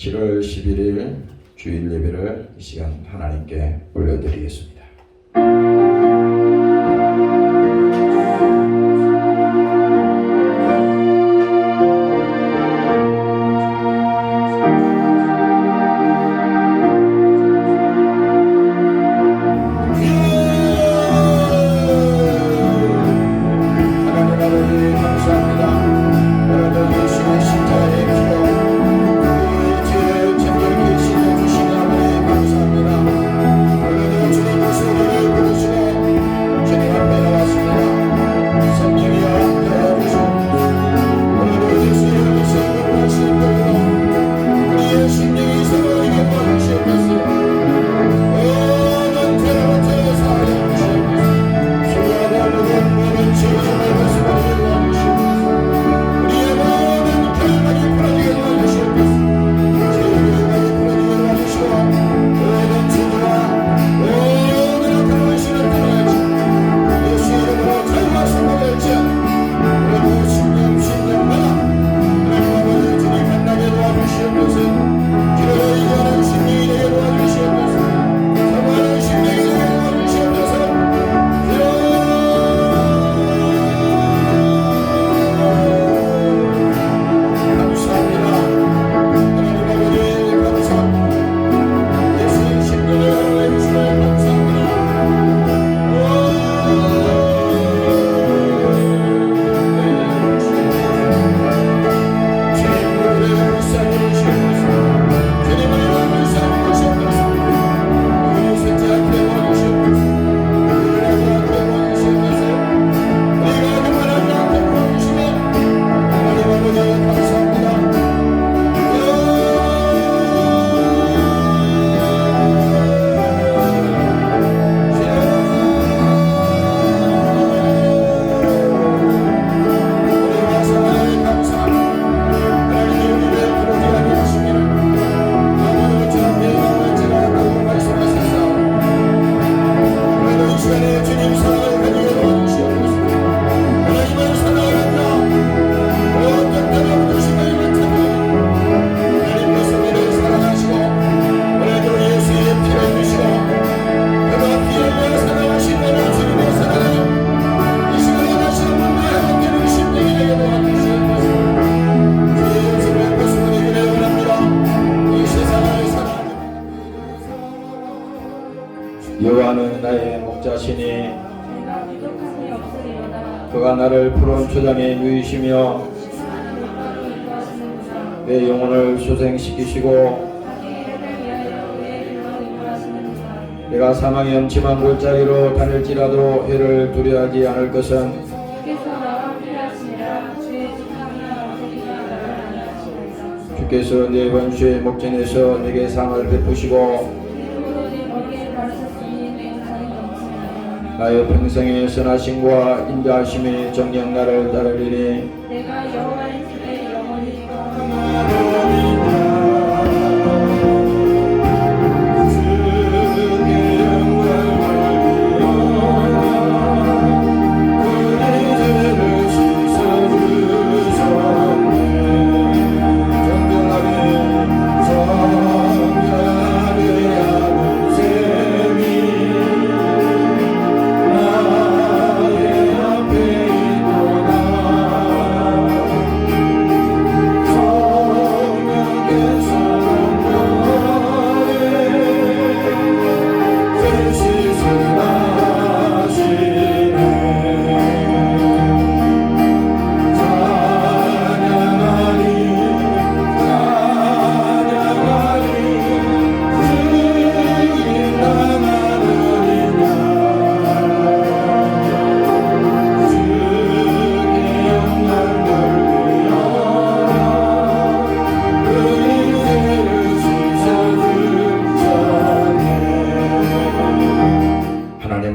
7월 11일 주일 예배를 이 시간 하나님께 올려드리겠습니다. 여호와는 나의 목자시니 그가 나를 푸른 초장에 누이시며 내 영혼을 소생시키시고 내가 사망의 엄침한 골짜기로 다닐지라도 해를 두려워하지 않을 것은 주께서 내 원수의 목전에서 내게 상을 베푸시고 나의 평생의 선하심과 인자하심이 정녕 나를 따르리니 내가 여호와의 집에 영원히 거하리라.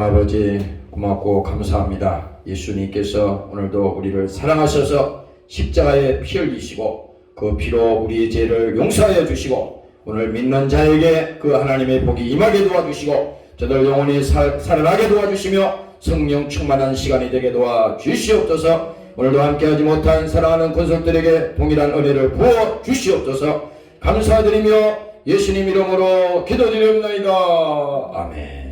아버지 고맙고 감사합니다. 예수님께서 오늘도 우리를 사랑하셔서 십자가에 피 흘리시고 그 피로 우리의 죄를 용서하여 주시고 오늘 믿는 자에게 그 하나님의 복이 임하게 도와주시고 저들 영혼이 살아나게 도와주시며 성령 충만한 시간이 되게 도와주시옵소서. 오늘도 함께하지 못한 사랑하는 권속들에게 동일한 은혜를 부어 주시옵소서. 감사드리며 예수님 이름으로 기도드립니다. 아멘.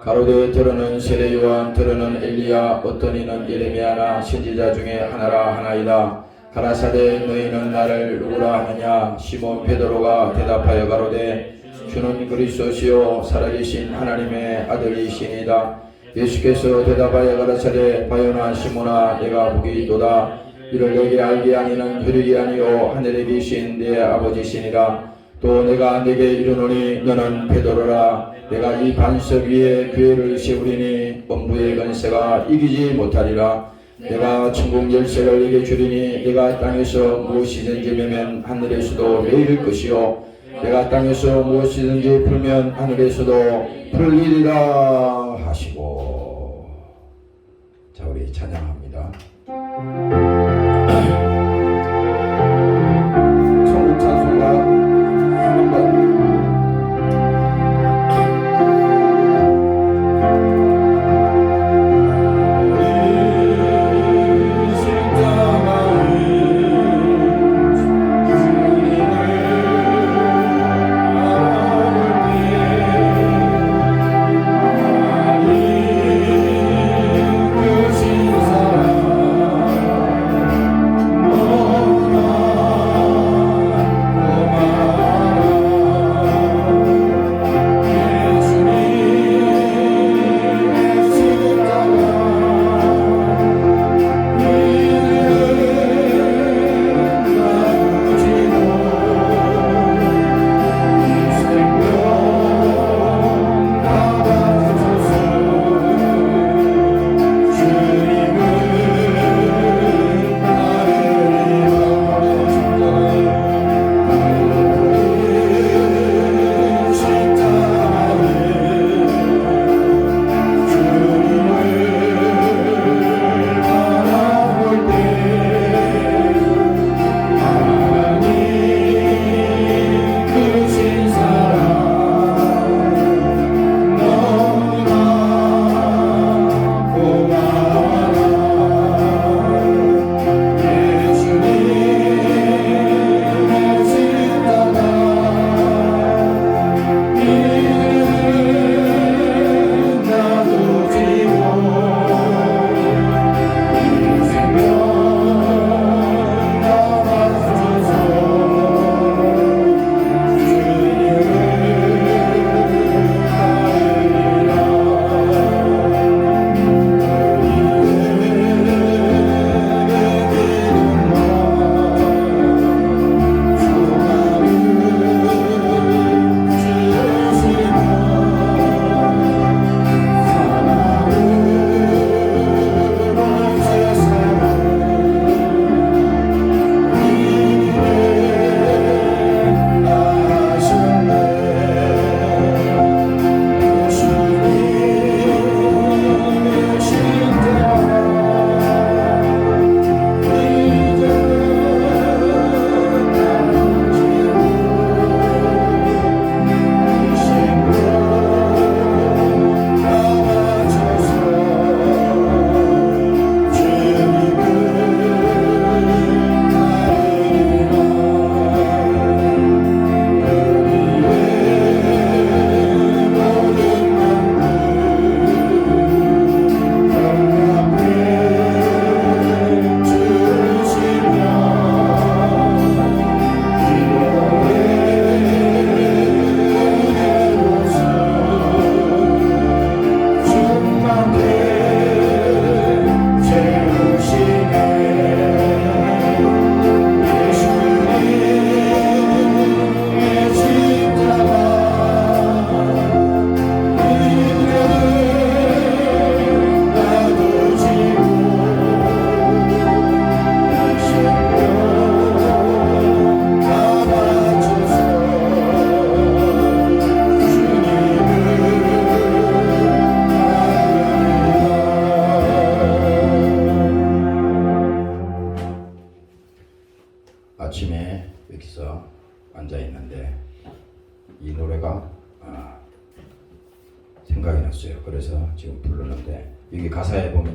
가로되 들으는 세례 요한 들으는 엘리야 어떤 이는 예레미야나 선지자 중에 하나라 하나이다. 가라사대 너희는 나를 누구라 하느냐. 시몬 베드로가 대답하여 가로되 주는 그리스도시요 살아계신 하나님의 아들이시니이다. 예수께서 대답하여 가라사대 바요나 시몬아 내가 복이 있도다. 이를 내게 알게 하니는 혈육이 아니요 하늘에 계신 내 아버지시니라. 또 내가 네게 이르노니 너는 베드로라. 내가 이 반석 위에 교회를 세우리니 범부의 권세가 이기지 못하리라. 내가 천국 열쇠를 네게 주리니 네가 땅에서 무엇이든지 매면 하늘에서도 매일 것이요 내가 땅에서 무엇이든지 풀면 하늘에서도 풀리리라 하시고. 자, 우리 찬양합니다. 천국 찬송가 한번. 그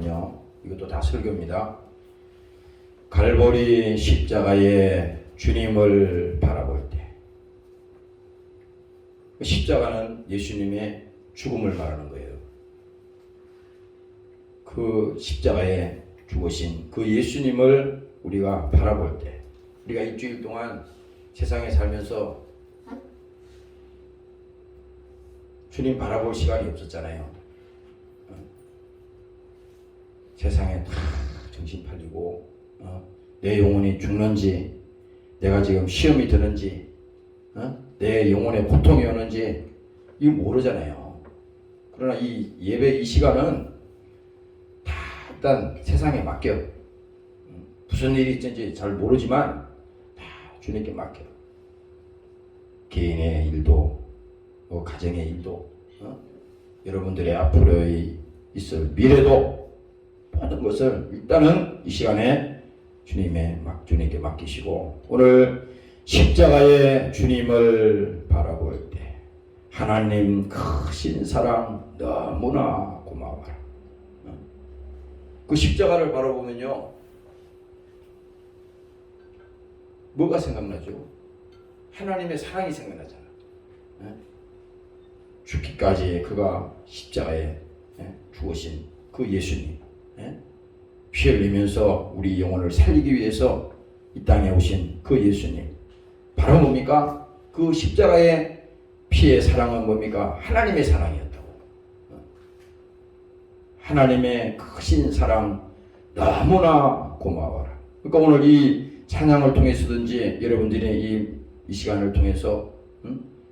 말씀은요, 이것도 다 설교입니다. 갈보리 십자가에 주님을 바라볼 때, 십자가는 예수님의 죽음을 말하는 거예요. 그 십자가에 죽으신 그 예수님을 우리가 바라볼 때, 우리가 일주일 동안 세상에 살면서 주님 바라볼 시간이 없었잖아요. 세상에 다 정신 팔리고 내 영혼이 죽는지, 내가 지금 시험이 드는지, 내 영혼에 고통이 오는지 이거 모르잖아요. 그러나 이 예배 이 시간은 다 일단 세상에 맡겨. 무슨 일이 있든지 잘 모르지만 다 주님께 맡겨. 개인의 일도, 가정의 일도, 여러분들의 앞으로의 있을 미래도, 모든 것을 일단은 이 시간에 주님께 맡기시고, 오늘 십자가의 주님을 바라볼 때 하나님 크신 사랑 너무나 고마워라. 그 십자가를 바라보면요, 뭐가 생각나죠? 하나님의 사랑이 생각나잖아. 죽기까지 그가 십자가에 죽으신 그 예수님, 피 흘리면서 우리 영혼을 살리기 위해서 이 땅에 오신 그 예수님, 바로 뭡니까? 그 십자가의 피의 사랑은 뭡니까? 하나님의 사랑이었다고. 하나님의 크신 사랑 너무나 고마워라. 그러니까 오늘 이 찬양을 통해서든지 여러분들이 이 시간을 통해서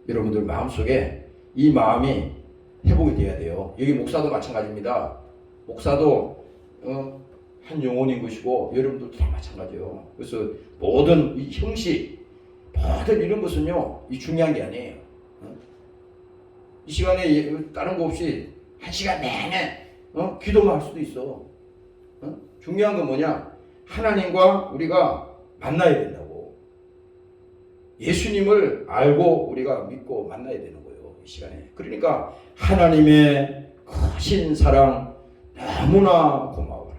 여러분들 마음속에 이 마음이 회복이 돼야 돼요. 여기 목사도 마찬가지입니다. 목사도 한 영혼인 것이고 여러분들도 다 마찬가지예요. 그래서 모든 이 형식, 모든 이런 것은요, 이 중요한 게 아니에요. 이 시간에 다른 거 없이 한 시간 내내 기도만 할 수도 있어. 중요한 건 뭐냐? 하나님과 우리가 만나야 된다고. 예수님을 알고 우리가 믿고 만나야 되는 거예요, 이 시간에. 그러니까 하나님의 크신 사랑 너무나 고마워라.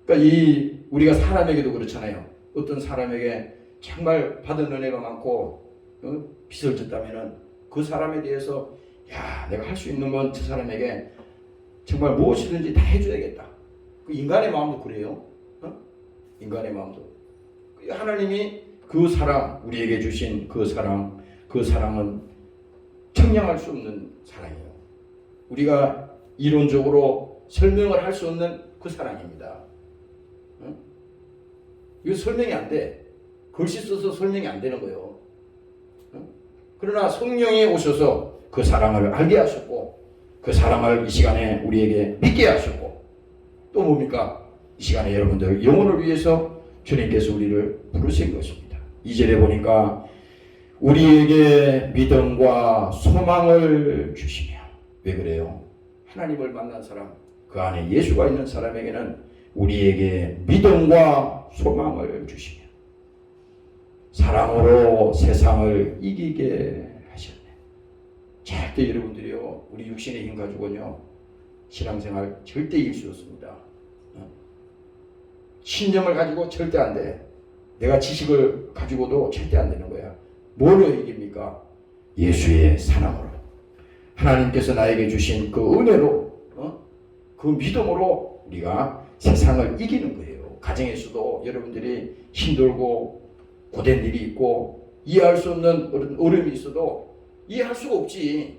그러니까 우리가 사람에게도 그렇잖아요. 어떤 사람에게 정말 받은 은혜가 많고 빚을 졌다면은 그 사람에 대해서 내가 할 수 있는 건 저 사람에게 정말 무엇이든지 다 해줘야겠다. 그 인간의 마음도 그래요. 인간의 마음도. 하나님이 그 사랑, 우리에게 주신 그 사랑은 청량할 수 없는 사랑이에요. 우리가 이론적으로 설명을 할 수 없는 그 사랑입니다. 이거 설명이 안 돼. 글씨 써서 설명이 안 되는 거예요. 그러나 성령이 오셔서 그 사랑을 알게 하셨고, 그 사랑을 이 시간에 우리에게 믿게 하셨고, 또 뭡니까? 이 시간에 여러분들 영혼을 위해서 주님께서 우리를 부르신 것입니다. 2절에 보니까 우리에게 믿음과 소망을 주시며, 왜 그래요? 하나님을 만난 사람, 그 안에 예수가 있는 사람에게는 우리에게 믿음과 소망을 주시며 사랑으로 세상을 이기게 하셨네. 절대 여러분들이요, 우리 육신의 힘 가지고는요, 신앙생활 절대 이길 수 없습니다. 신념을 가지고 절대 안 돼. 내가 지식을 가지고도 절대 안 되는 거야. 뭘로 이깁니까? 예수의 사랑으로. 하나님께서 나에게 주신 그 은혜로, 그 믿음으로 우리가 세상을 이기는 거예요. 가정에서도 여러분들이 힘들고 고된 일이 있고 이해할 수 없는 어려움이 있어도 이해할 수가 없지.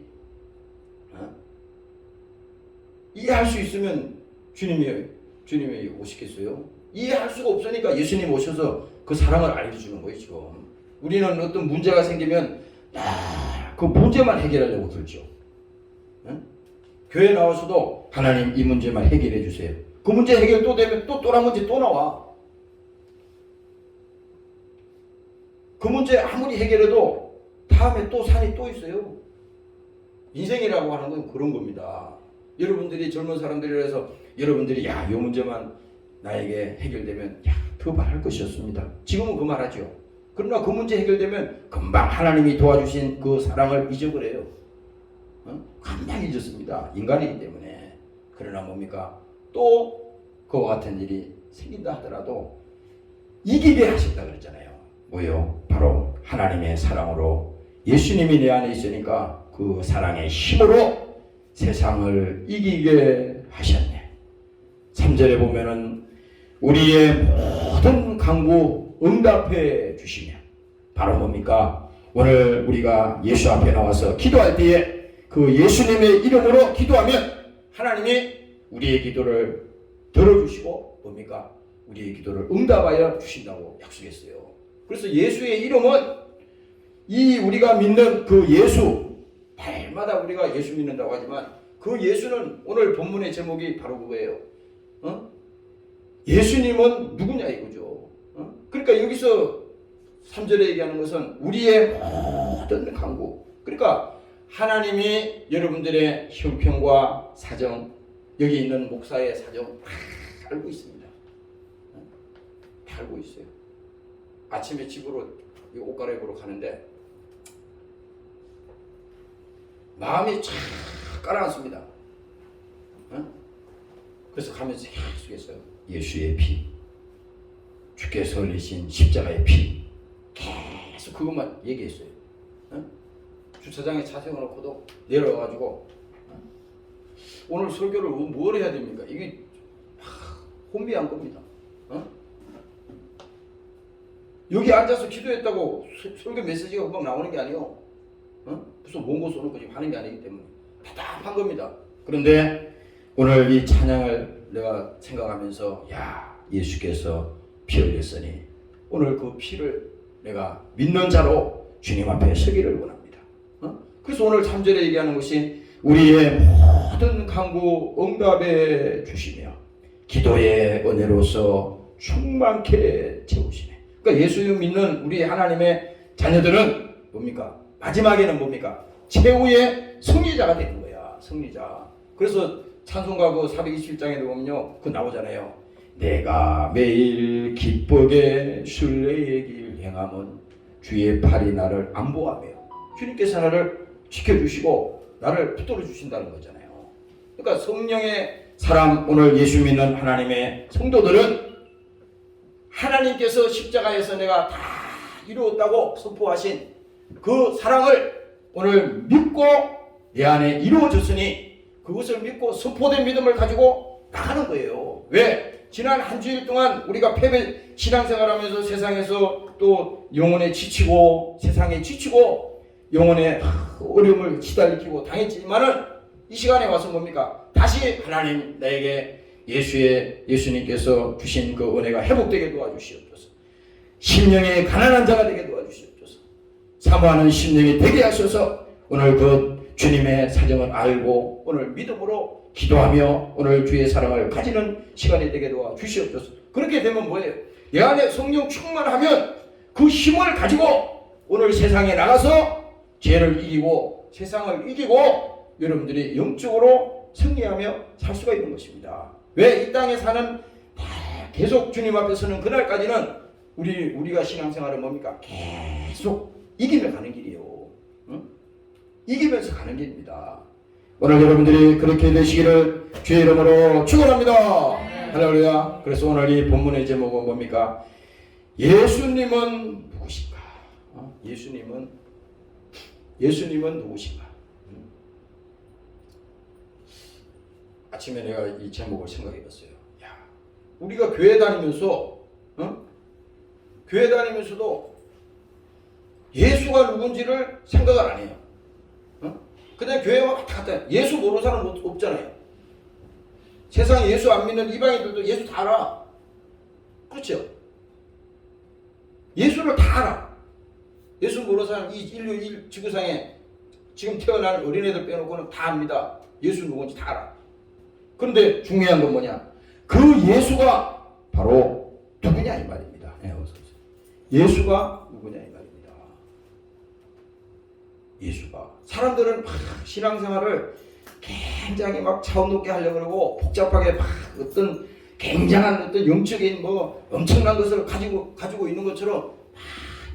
이해할 수 있으면 주님이 오시겠어요? 이해할 수가 없으니까 예수님 오셔서 그 사랑을 알려주는 거예요. 지금 우리는 어떤 문제가 생기면 그 문제만 해결하려고 들죠. 교회 나와서도 하나님 이 문제만 해결해 주세요. 그 문제 해결 또 되면 또 다른 문제 또 나와. 그 문제 아무리 해결해도 다음에 또 산이 또 있어요. 인생이라고 하는 건 그런 겁니다. 여러분들이 젊은 사람들이라서 여러분들이 이 문제만 나에게 해결되면 더 말할 것이었습니다. 지금은 그 말하죠. 그러나 그 문제 해결되면 금방 하나님이 도와주신 그 사랑을 잊어버려요. 금방 잊었습니다. 인간이기 때문에. 그러나 뭡니까? 또 그와 같은 일이 생긴다 하더라도 이기게 하신다 그랬잖아요. 뭐요? 바로 하나님의 사랑으로 예수님이 내 안에 있으니까 그 사랑의 힘으로 세상을 이기게 하셨네. 3절에 보면은 우리의 모든 간구 응답해 주시며 바로 뭡니까? 오늘 우리가 예수 앞에 나와서 기도할 때에 그 예수님의 이름으로 기도하면 하나님이 우리의 기도를 들어주시고 뭡니까? 우리의 기도를 응답하여 주신다고 약속했어요. 그래서 예수의 이름은 이 우리가 믿는 그 예수, 날마다 우리가 예수 믿는다고 하지만 그 예수는 오늘 본문의 제목이 바로 그거예요. 예수님은 누구냐 이거죠. 그러니까 여기서 3절에 얘기하는 것은 우리의 모든 간구. 그러니까 하나님이 여러분들의 형편과 사정, 여기 있는 목사의 사정 다 알고 있습니다. 다 알고 있어요. 아침에 집으로 옷 갈아입으러 가는데 마음이 쫙 깔아앉습니다. 그래서 가면서 계속 했어요. 예수의 피, 주께서 흘리신 십자가의 피, 계속 그것만 얘기했어요. 주차장에 차 세워놓고도 내려와가지고 오늘 설교를 뭘 해야 됩니까? 이게 혼미한 겁니다. 여기 앉아서 기도했다고 설교 메시지가 금방 나오는 게 아니에요. 무슨 원고 써놓고 지금 하는 게 아니기 때문에 답답한 겁니다. 그런데 오늘 이 찬양을 내가 생각하면서 야, 예수께서 피 흘렸으니 오늘 그 피를 내가 믿는 자로 주님 앞에 서기를 원합니다. 그래서 오늘 3절에 얘기하는 것이 우리의 모든 간구 응답해 주시며 기도의 은혜로서 충만케 채우시네. 그러니까 예수 믿는 우리 하나님의 자녀들은 뭡니까? 마지막에는 뭡니까? 최후의 승리자가 되는 거야. 승리자. 그래서 찬송가 그 427장에 보면요, 그 나오잖아요. 내가 매일 기쁘게 순례의 길 행함은 주의 팔이 나를 안보하며 주님께서 나를 지켜주시고 나를 붙들어 주신다는 거잖아요. 그러니까 성령의 사람, 오늘 예수 믿는 하나님의 성도들은 하나님께서 십자가에서 내가 다 이루었다고 선포하신 그 사랑을 오늘 믿고 내 안에 이루어졌으니 그것을 믿고 선포된 믿음을 가지고 나가는 거예요. 왜? 지난 한 주일 동안 우리가 패배 신앙생활하면서 세상에서 또 영혼에 지치고 세상에 지치고 영혼의 어려움을 시달리고 당했지만은 이 시간에 와서 뭡니까? 다시 하나님 나에게 예수님께서 주신 그 은혜가 회복되게 도와주시옵소서. 심령의 가난한 자가 되게 도와주시옵소서. 사모하는 심령이 되게 하셔서 오늘 그 주님의 사정을 알고 오늘 믿음으로 기도하며 오늘 주의 사랑을 가지는 시간이 되게 도와주시옵소서. 그렇게 되면 뭐예요? 내 안에 성령 충만하면 그 힘을 가지고 오늘 세상에 나가서 죄를 이기고 세상을 이기고 여러분들이 영적으로 승리하며 살 수가 있는 것입니다. 왜? 이 땅에 사는 계속 주님 앞에 서는 그날까지는 우리가 신앙생활은 뭡니까? 계속 이기며 가는 길이에요. 이기면서 가는 길입니다. 오늘 여러분들이 그렇게 되시기를 주의 이름으로 축원합니다. 할렐루야. 그래서 오늘 이 본문의 제목은 뭡니까? 예수님은 누구신가? 예수님은 누구신가? 아침에 내가 이 제목을 생각해봤어요. 야, 우리가 교회 다니면서, 교회 다니면서도 예수가 누군지를 생각을 안 해요. 그냥 교회와 왔다 갔다 예수 모르는 사람 없잖아요. 세상에 예수 안 믿는 이방인들도 예수 다 알아. 그렇죠? 예수를 다 알아. 예수 모르는 사람 이 인류 지구상에 지금 태어난 어린애들 빼놓고는 다 압니다. 예수 누군지 다 알아. 그런데 중요한 건 뭐냐? 그 예수가 바로 누구냐 이 말입니다. 예수가 누구냐 이 말입니다. 예수가 사람들은 막 신앙생활을 굉장히 막 차원 높게 하려고 그러고 복잡하게 막 어떤 굉장한 어떤 영적인 뭐 엄청난 것을 가지고 있는 것처럼 막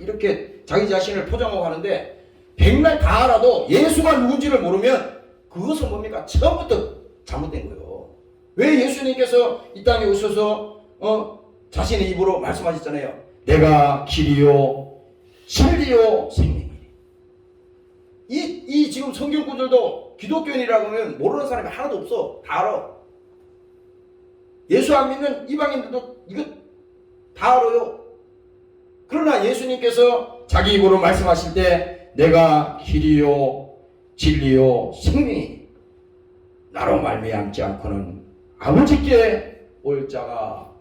이렇게 자기 자신을 포장하고 하는데 백날 다 알아도 예수가 누군지를 모르면 그것은 뭡니까? 처음부터 잘못된 거예요. 왜 예수님께서 이 땅에 오셔서 자신의 입으로 말씀하셨잖아요. 내가 길이요 진리요 생명이니. 이 지금 성경 구절도 기독교인이라고 하면 모르는 사람이 하나도 없어. 다 알아. 예수 안 믿는 이방인들도 이거 다 알아요. 그러나 예수님께서 자기 입으로 말씀하실 때 내가 길이요 진리요 생명이니 나로 말미암지 않고는 아버지께 올 자가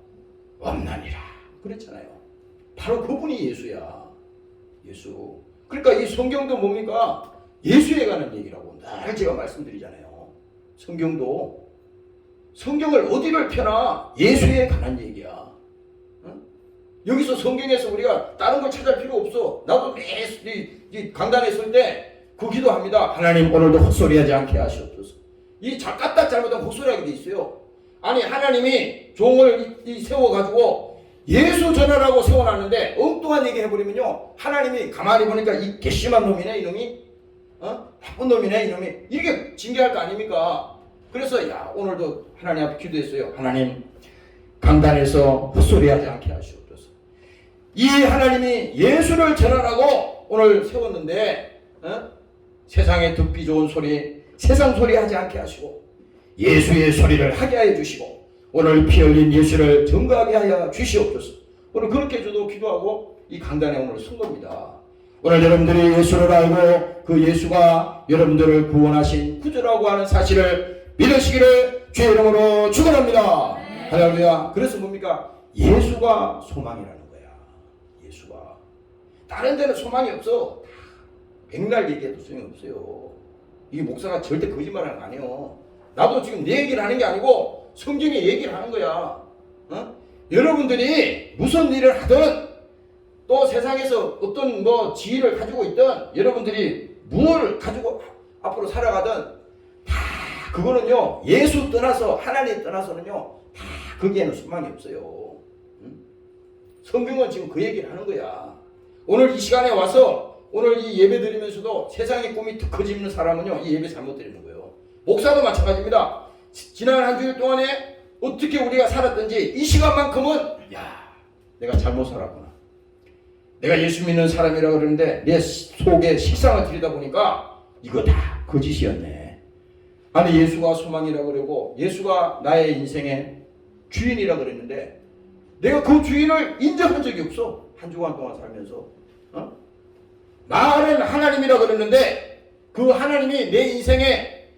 없나니라 그랬잖아요. 바로 그분이 예수야. 예수. 그러니까 이 성경도 뭡니까? 예수에 관한 얘기라고 늘 제가 말씀드리잖아요. 성경도 성경을 어디를 펴나 예수에 관한 얘기야. 응? 여기서 성경에서 우리가 다른 걸 찾을 필요 없어. 나도 이 강단에 있을 때 그 기도합니다. 하나님 오늘도 헛소리하지 않게 하시옵소서. 이 까딱 잘못하면 헛소리하게 돼 있어요. 아니 하나님이 종을 세워가지고 예수 전하라고 세워놨는데 엉뚱한 얘기 해버리면요 하나님이 가만히 보니까 이 괘씸한 놈이네 이놈이 나쁜 놈이네 이놈이 이렇게 징계할 거 아닙니까? 그래서 야 오늘도 하나님 앞에 기도했어요. 하나님 강단에서 헛소리하지 않게 하시옵소서. 이 하나님이 예수를 전하라고 오늘 세웠는데 세상에 듣기 좋은 소리 세상 소리 하지 않게 하시고 예수의 소리를 하게 하여 주시고 오늘 피 흘린 예수를 증거하게 하여 주시옵소서. 오늘 그렇게 저도 기도하고 이 강단에 오늘 쓴 겁니다. 오늘 여러분들이 예수를 알고 그 예수가 여러분들을 구원하신 구주라고 하는 사실을 믿으시기를 주의 이름으로 축원합니다. 할렐루야. 그래서 뭡니까? 예수가 소망이라는 거야. 예수가. 다른 데는 소망이 없어. 백날 얘기해도 소용이 없어요. 이 목사가 절대 거짓말하는 거 아니에요. 나도 지금 내 얘기를 하는 게 아니고 성경의 얘기를 하는 거야. 여러분들이 무슨 일을 하든 또 세상에서 어떤 지위를 가지고 있든 여러분들이 뭘 가지고 앞으로 살아가든 다 그거는요 예수 떠나서 하나님 떠나서는요 다 거기에는 소망이 없어요. 성경은 지금 그 얘기를 하는 거야. 오늘 이 시간에 와서 오늘 이 예배 드리면서도 세상의 꿈이 더 커지는 사람은요 이 예배 잘못 드리는 거예요. 목사도 마찬가지입니다. 지난 한 주일 동안에 어떻게 우리가 살았든지 이 시간만큼은 야 내가 잘못 살았구나. 내가 예수 믿는 사람이라고 그러는데 내 속에 식상을 들여다보니까 이거 다 거짓이었네. 아니 예수가 소망이라고 그러고 예수가 나의 인생의 주인이라고 그랬는데 내가 그 주인을 인정한 적이 없어. 한 주간 동안 살면서 나는 하나님이라고 그랬는데 그 하나님이 내 인생에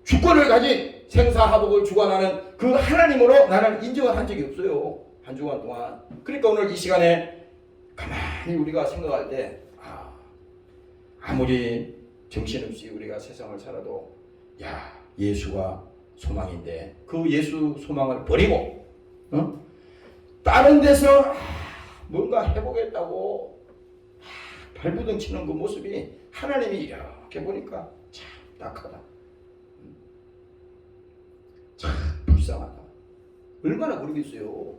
주권을 가진 생사화복을 주관하는 그 하나님으로 나는 인정을 한 적이 없어요. 한 주간 동안. 그러니까 오늘 이 시간에 가만히 우리가 생각할 때 아무리 정신없이 우리가 세상을 살아도 야 예수가 소망인데 그 예수 소망을 버리고 다른 데서 뭔가 해보겠다고 발부둥 치는 그 모습이 하나님이 이렇게 보니까 참 낙하다. 참 불쌍하다. 얼마나 모르겠어요.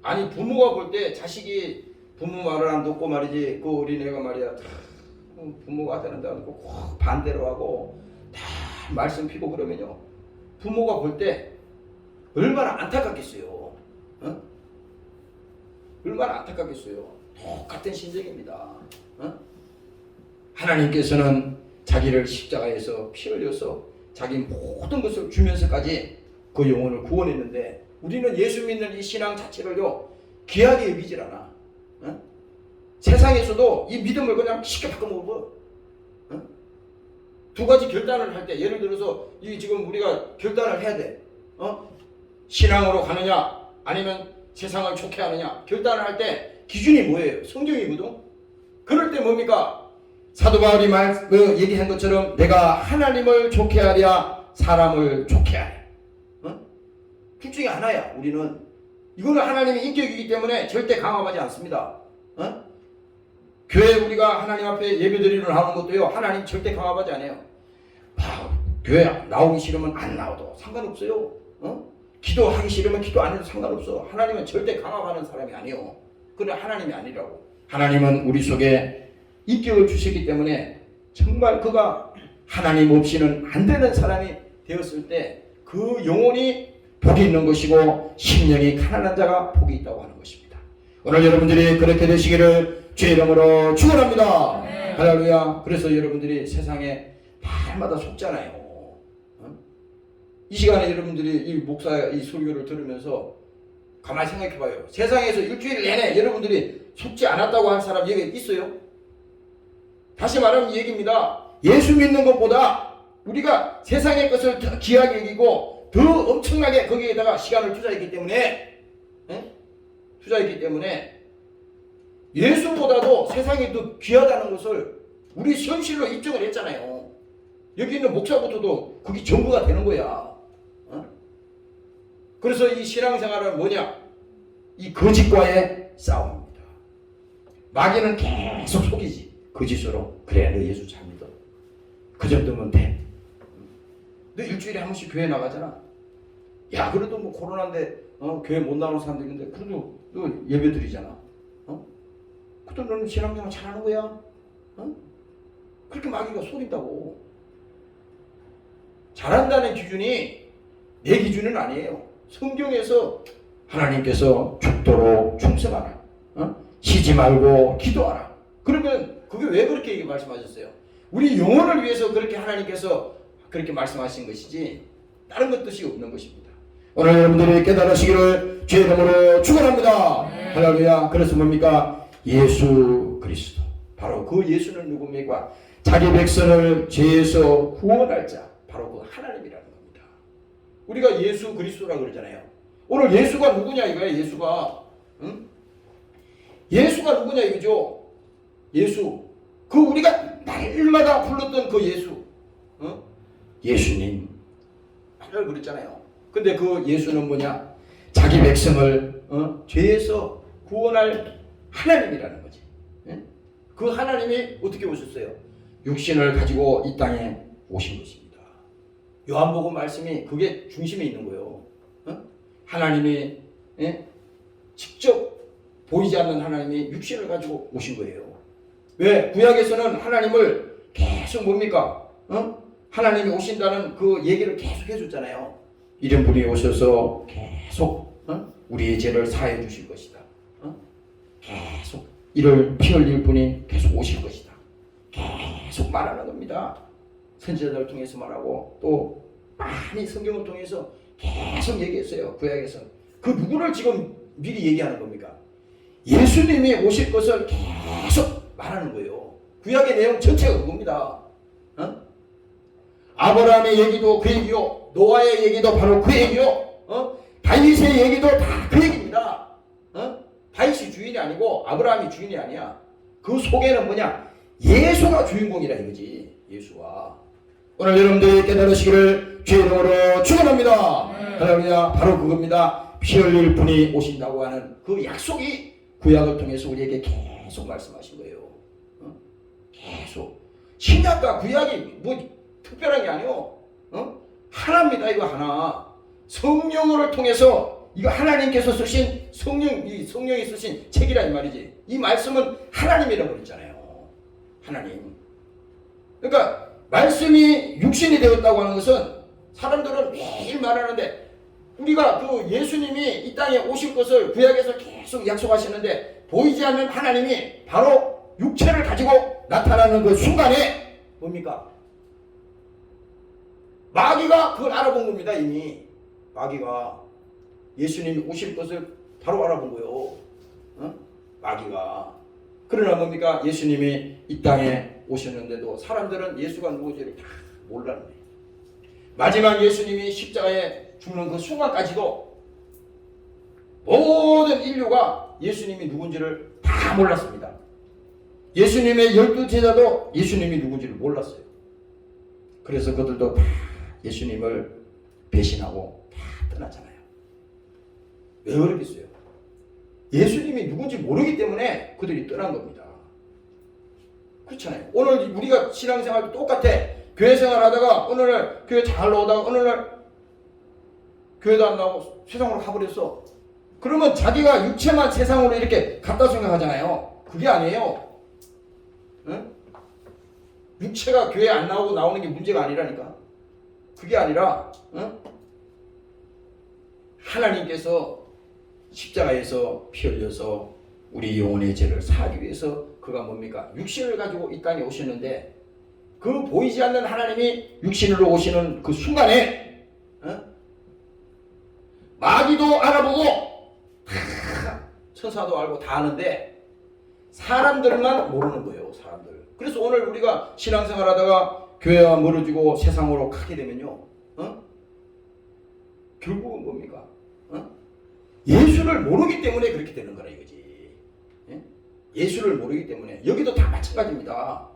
아니 부모가 볼 때 자식이 부모 말을 안 듣고 말이지 그 어린애가 말이야 부모가 하자는 데 안 듣고 꼭 반대로 하고 다 말씀 피고 그러면요 부모가 볼 때 얼마나 안타깝겠어요. 얼마나 안타깝겠어요. 똑같은 신정입니다. 하나님께서는 자기를 십자가에서 피 흘려서 자기 모든 것을 주면서까지 그 영혼을 구원했는데 우리는 예수 믿는 이 신앙 자체를요 귀하게 여기질 않아. 세상에서도 이 믿음을 그냥 쉽게 바꿔먹어. 두 가지 결단을 할 때 예를 들어서 이 지금 우리가 결단을 해야 돼. 신앙으로 가느냐 아니면 세상을 좋게 하느냐 결단을 할 때 기준이 뭐예요? 성경이거든. 그럴 때 뭡니까? 사도 바울이 얘기한 것처럼 내가 하나님을 좋게 하랴 사람을 좋게 하랴. 둘 중에 하나야. 우리는 이거는 하나님의 인격이기 때문에 절대 강압하지 않습니다. 교회 우리가 하나님 앞에 예배드리러 나오는 것도요 하나님 절대 강압하지 않아요. 교회 나오기 싫으면 안 나와도 상관없어요. 기도하기 싫으면 기도 안 해도 상관없어. 하나님은 절대 강압하는 사람이 아니에요. 그래 하나님이 아니라고. 하나님은 우리 속에 인격을 주셨기 때문에 정말 그가 하나님 없이는 안 되는 사람이 되었을 때 그 영혼이 복이 있는 것이고 심령이 가난한 자가 복이 있다고 하는 것입니다. 오늘 여러분들이 그렇게 되시기를 주의 이름으로 축원합니다. 할렐루야. 그래서 여러분들이 세상에 날마다 속잖아요. 이 시간에 여러분들이 이 목사의 이 설교를 들으면서 가만히 생각해봐요. 세상에서 일주일 내내 여러분들이 속지 않았다고 한 사람 여기 있어요? 다시 말하면 이 얘기입니다. 예수 믿는 것보다 우리가 세상의 것을 더 귀하게 여기고 더 엄청나게 거기에다가 시간을 투자했기 때문에 예수보다도 세상이 더 귀하다는 것을 우리 현실로 입증을 했잖아요. 여기 있는 목사부터도 그게 전부가 되는 거야. 그래서 이 신앙생활은 뭐냐? 이 거짓과의 싸움입니다. 마귀는 계속 속이지. 거짓으로. 그래, 너 예수 잘 믿어. 그 정도면 돼. 너 일주일에 한 번씩 교회 나가잖아. 야, 그래도 뭐 코로나인데 교회 못 나오는 사람도 있는데 그래도 너 예배 드리잖아. 그래도 너는 신앙생활 잘하는 거야. 그렇게 마귀가 속인다고. 잘한다는 기준이 내 기준은 아니에요. 성경에서 하나님께서 죽도록 충성하라. 쉬지 말고 기도하라. 그러면 그게 왜 그렇게 말씀하셨어요? 우리 영혼을 위해서 그렇게 하나님께서 그렇게 말씀하신 것이지 다른 것 뜻이 없는 것입니다. 오늘 여러분들이 깨달으시기를 주의 이름으로 축원합니다. 할렐루야. 그래서 뭡니까? 예수 그리스도. 바로 그 예수는 누굽니까? 자기 백성을 죄에서 구원할 자. 바로 그 하나님이라는 겁니다. 우리가 예수 그리스도라고 그러잖아요. 오늘 예수가 누구냐 이거야. 예수가 예수가 누구냐 이거죠. 예수. 그 우리가 날마다 불렀던 그 예수. 예수님. 맨날 그랬잖아요. 근데 그 예수는 뭐냐? 자기 백성을 죄에서 구원할 하나님이라는 거지. 그 하나님이 어떻게 오셨어요? 육신을 가지고 이 땅에 오신 것입니다. 요한복음 말씀이 그게 중심에 있는 거예요. 하나님이 직접 보이지 않는 하나님이 육신을 가지고 오신 거예요. 왜? 구약에서는 하나님을 계속 뭡니까? 하나님이 오신다는 그 얘기를 계속 해줬잖아요. 이런 분이 오셔서 계속 우리의 죄를 사해 주실 것이다. 계속 이를 피 흘릴 분이 계속 오실 것이다. 계속 말하는 겁니다. 선지자들을 통해서 말하고 또 많이 성경을 통해서 계속 얘기했어요. 구약에서. 그 누구를 지금 미리 얘기하는 겁니까? 예수님이 오실 것을 계속 말하는 거예요. 구약의 내용 전체가 그겁니다. 아브라함의 얘기도 그 얘기요. 노아의 얘기도 바로 그 얘기요. 다윗의 얘기도 다 그 얘기입니다. 다윗이 주인이 아니고 아브라함이 주인이 아니야. 그 속에는 뭐냐? 예수가 주인공이라 이거지. 예수가. 오늘 여러분들이 깨달으시기를 주의 이름으로 축원합니다. 할렐루야. 바로 그겁니다. 피 흘릴 분이 오신다고 하는 그 약속이 구약을 통해서 우리에게 계속 말씀하신 거예요. 계속. 신약과 구약이 뭐 특별한 게 아니요. 하나입니다. 이거 하나. 성령을 통해서 이거 하나님께서 쓰신 성령이 쓰신 책이라 이 말이지. 이 말씀은 하나님이라고 그랬잖아요. 하나님. 그러니까 말씀이 육신이 되었다고 하는 것은 사람들은 매일 말하는데 우리가 그 예수님이 이 땅에 오실 것을 구약에서 계속 약속하시는데 보이지 않는 하나님이 바로 육체를 가지고 나타나는 그 순간에 뭡니까? 마귀가 그걸 알아본 겁니다. 이미 마귀가 예수님이 오실 것을 바로 알아본 거예요. 마귀가. 그러나 뭡니까? 예수님이 이 땅에 오셨는데도 사람들은 예수가 누구지를 다 몰랐네. 마지막 예수님이 십자가에 죽는 그 순간까지도 모든 인류가 예수님이 누군지를 다 몰랐습니다. 예수님의 12제자도 예수님이 누군지를 몰랐어요. 그래서 그들도 다 예수님을 배신하고 다 떠났잖아요. 왜 그러겠어요? 예수님이 누군지 모르기 때문에 그들이 떠난 겁니다. 그렇잖아요. 오늘 우리가 신앙생활도 똑같아. 교회 생활하다가 어느 날 교회 잘 나오다가 어느 날 교회도 안 나오고 세상으로 가버렸어. 그러면 자기가 육체만 세상으로 이렇게 갔다 생각하잖아요. 그게 아니에요. 응? 육체가 교회 안 나오고 나오는 게 문제가 아니라니까. 그게 아니라 하나님께서 십자가에서 피 흘려서 우리 영혼의 죄를 사하기 위해서 그가 뭡니까? 육신을 가지고 이 땅에 오셨는데 그 보이지 않는 하나님이 육신으로 오시는 그 순간에 마귀도 알아보고 천사도 알고 다 아는데 사람들만 모르는 거예요. 사람들. 그래서 오늘 우리가 신앙생활 하다가 교회와 멀어지고 세상으로 가게 되면요, 결국은 뭡니까? 예수를 모르기 때문에 그렇게 되는 거라 이거지. 예수를 모르기 때문에. 여기도 다 마찬가지입니다.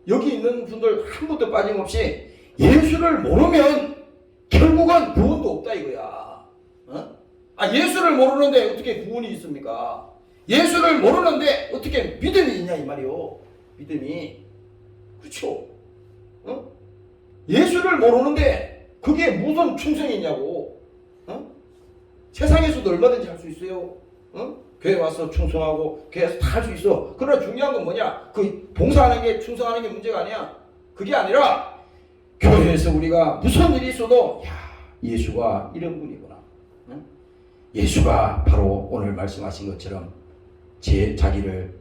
여기 있는 분들 한 분도 빠짐없이 예수를 모르면 결국은 구원도 없다 이거야. 예수를 모르는데 어떻게 구원이 있습니까? 예수를 모르는데 어떻게 믿음이 있냐 이 말이요. 믿음이. 그렇죠. 예수를 모르는데 그게 무슨 충성이 있냐고. 세상에서도 얼마든지 할 수 있어요. 교회 와서 충성하고 교회에서 다 할 수 있어. 그러나 중요한 건 뭐냐? 그 봉사하는 게 충성하는 게 문제가 아니야. 그게 아니라 교회에서 우리가 무슨 일이 있어도 야, 예수가 이런 분이구나. 예수가 바로 오늘 말씀하신 것처럼 자기를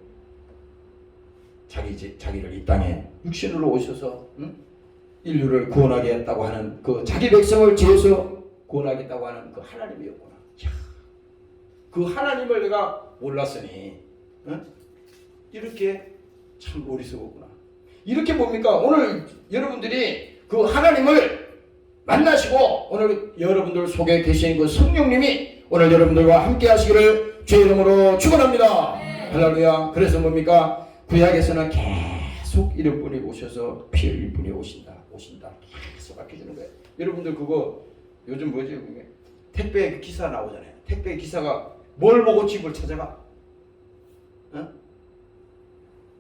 이 땅에 육신으로 오셔서 인류를 구원하게 했다고 하는 그 자기 백성을 지어서 구원하겠다고 하는 그 하나님이었구나. 그 하나님을 내가 몰랐으니 이렇게 참 어리석었구나. 이렇게 뭡니까? 오늘 여러분들이 그 하나님을 만나시고 오늘 여러분들 속에 계신 그 성령님이 오늘 여러분들과 함께 하시기를 주의 이름으로 축원합니다. 할렐루야. 그래서 뭡니까? 구약에서는 계속 이런 분이 오셔서 피 흘릴 분이 오신다 계속 아껴주는 거예요. 여러분들 그거 요즘 뭐지? 그게 택배 기사 나오잖아요. 택배 기사가 뭘 보고 집을 찾아가?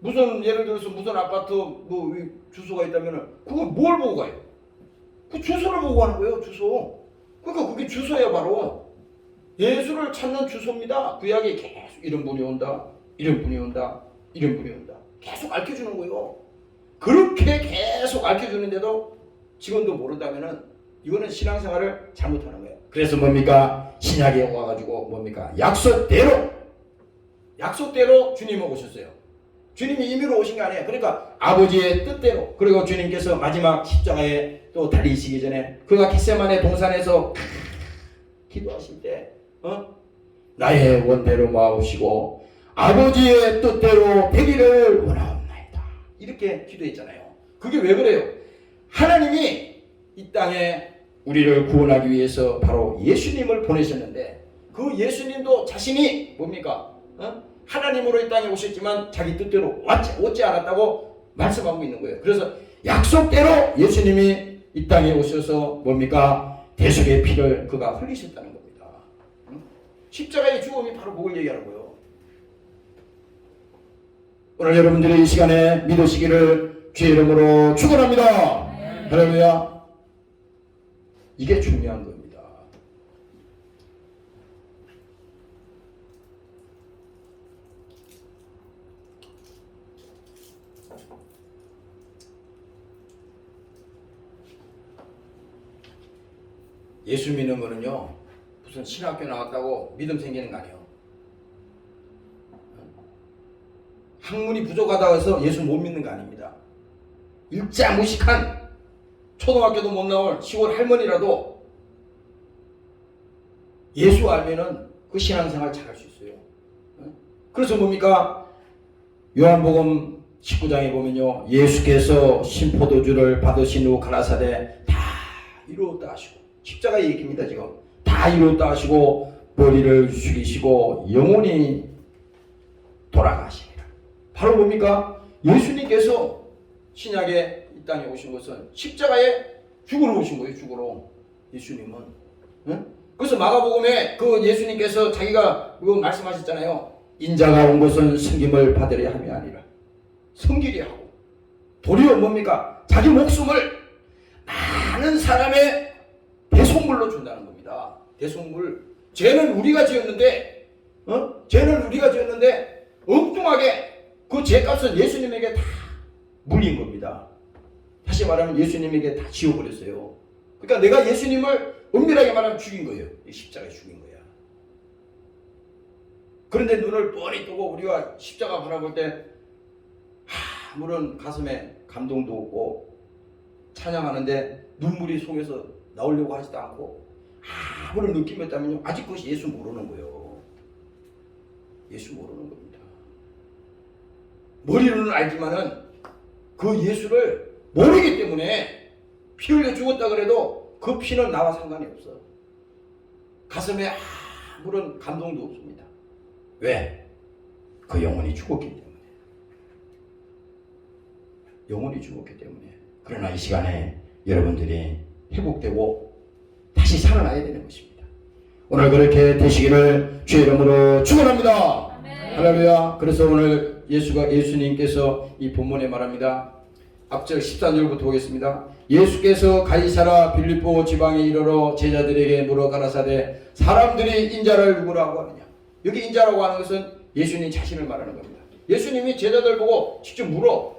무슨 예를 들어서 무슨 아파트 뭐 주소가 있다면은 그거 뭘 보고 가요? 그 주소를 보고 가는 거예요. 주소. 그러니까 그게 주소예요. 바로 예수를 찾는 주소입니다. 구약에 계속 이런 분이 온다, 이런 분이 온다, 이런 분이 온다. 계속 알려주는 거예요. 그렇게 계속 알려주는데도 직원도 모른다면은 이거는 신앙생활을 잘못하는 거예요. 그래서 뭡니까? 신약에 와가지고 뭡니까? 약속대로 주님은 오셨어요. 주님이 임의로 오신 게 아니에요. 그러니까 아버지의 뜻대로. 그리고 주님께서 마지막 십자가에 또 달리시기 전에 그가 겟세마네 동산에서 기도하실 때 나의 원대로 마옵시고 아버지의 뜻대로 되기를 원하옵나이다. 이렇게 기도했잖아요. 그게 왜 그래요? 하나님이 이 땅에 우리를 구원하기 위해서 바로 예수님을 보내셨는데 그 예수님도 자신이 뭡니까? 하나님으로 이 땅에 오셨지만 자기 뜻대로 오지 않았다고 말씀하고 있는 거예요. 그래서 약속대로 예수님이 이 땅에 오셔서 뭡니까? 대속의 피를 그가 흘리셨다는 겁니다. 십자가의 죽음이 바로 그걸 얘기하는 거예요. 오늘 여러분들이 이 시간에 믿으시기를 주의 이름으로 축원합니다. 할렐루야. 이게 중요한 겁니다. 예수 믿는 거는요, 무슨 신학교 나왔다고 믿음 생기는 거 아니에요. 학문이 부족하다고 해서 예수 못 믿는 거 아닙니다. 일자 무식한 초등학교도 못 나올 시골 할머니라도 예수 알면은 그 신앙생활 잘 할 수 있어요. 그래서 뭡니까? 요한복음 19장에 보면요, 예수께서 신포도주를 받으신 후 가라사대 다 이루었다 하시고, 십자가의 얘기입니다. 지금 다 이루었다 하시고 머리를 숙이시고 영원히 돌아가시니라. 바로 뭡니까? 예수님께서 신약에 이 땅에 오신 것은 십자가에 죽으러 오신 거예요. 죽으러. 예수님은. 그래서 마가복음에 그 예수님께서 자기가 그거 말씀하셨잖아요. 인자가 온 것은 섬김을 받으려 함이 아니라 섬기려 하고, 도리어 뭡니까? 자기 목숨을 많은 사람의 대속물로 준다는 겁니다. 대속물. 죄는 우리가 지었는데, 죄는 우리가 지었는데 엉뚱하게 그 죄값은 예수님에게 다 물린 겁니다. 다시 말하면 예수님에게 다 지워버렸어요. 그러니까 내가 예수님을 엄밀하게 말하면 죽인 거예요. 이 십자가에 죽인 거야. 그런데 눈을 뻔히 뜨고 우리가 십자가 바라볼 때 아무런 가슴에 감동도 없고 찬양하는데 눈물이 속에서 나오려고 하지도 않고 아무런 느낌이 없다면요, 아직 그것이 예수 모르는 거예요. 예수 모르는 겁니다. 머리로는 알지만은 그 예수를 모르기 때문에 피 흘려 죽었다 그래도 그 피는 나와 상관이 없어. 가슴에 아무런 감동도 없습니다. 왜? 그 영혼이 죽었기 때문에. 영혼이 죽었기 때문에. 그러나 이 시간에 여러분들이 회복되고 다시 살아나야 되는 것입니다. 오늘 그렇게 되시기를 주의 이름으로 축원합니다. 할렐루야. 그래서 오늘 예수님께서 이 본문에 말합니다. 앞절 14절부터 보겠습니다. 예수께서 가이사라 빌립보 지방에 이르러 제자들에게 물어 가라사대 사람들이 인자를 누구라고 하느냐. 여기 인자라고 하는 것은 예수님 자신을 말하는 겁니다. 예수님이 제자들 보고 직접 물어.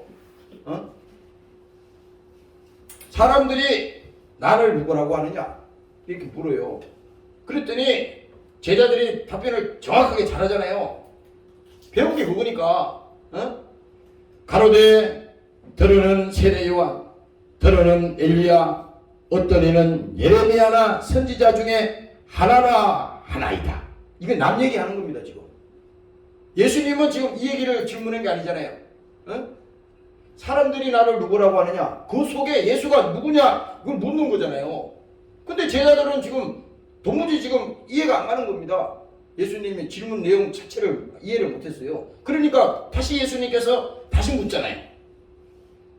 사람들이 나를 누구라고 하느냐 이렇게 물어요. 그랬더니 제자들이 답변을 정확하게 잘하잖아요. 배운 게 그거니까. 가로되 더러는 세례 요한, 더러는 엘리야, 어떤 이는 예레미야나 선지자 중에 하나이다. 이게 남 얘기하는 겁니다. 지금 예수님은 지금 이 얘기를 질문한 게 아니잖아요. 사람들이 나를 누구라고 하느냐, 그 속에 예수가 누구냐 그걸 묻는 거잖아요. 근데 제자들은 지금 도무지 지금 이해가 안 가는 겁니다. 예수님의 질문 내용 자체를 이해를 못했어요. 그러니까 다시 예수님께서 다시 묻잖아요.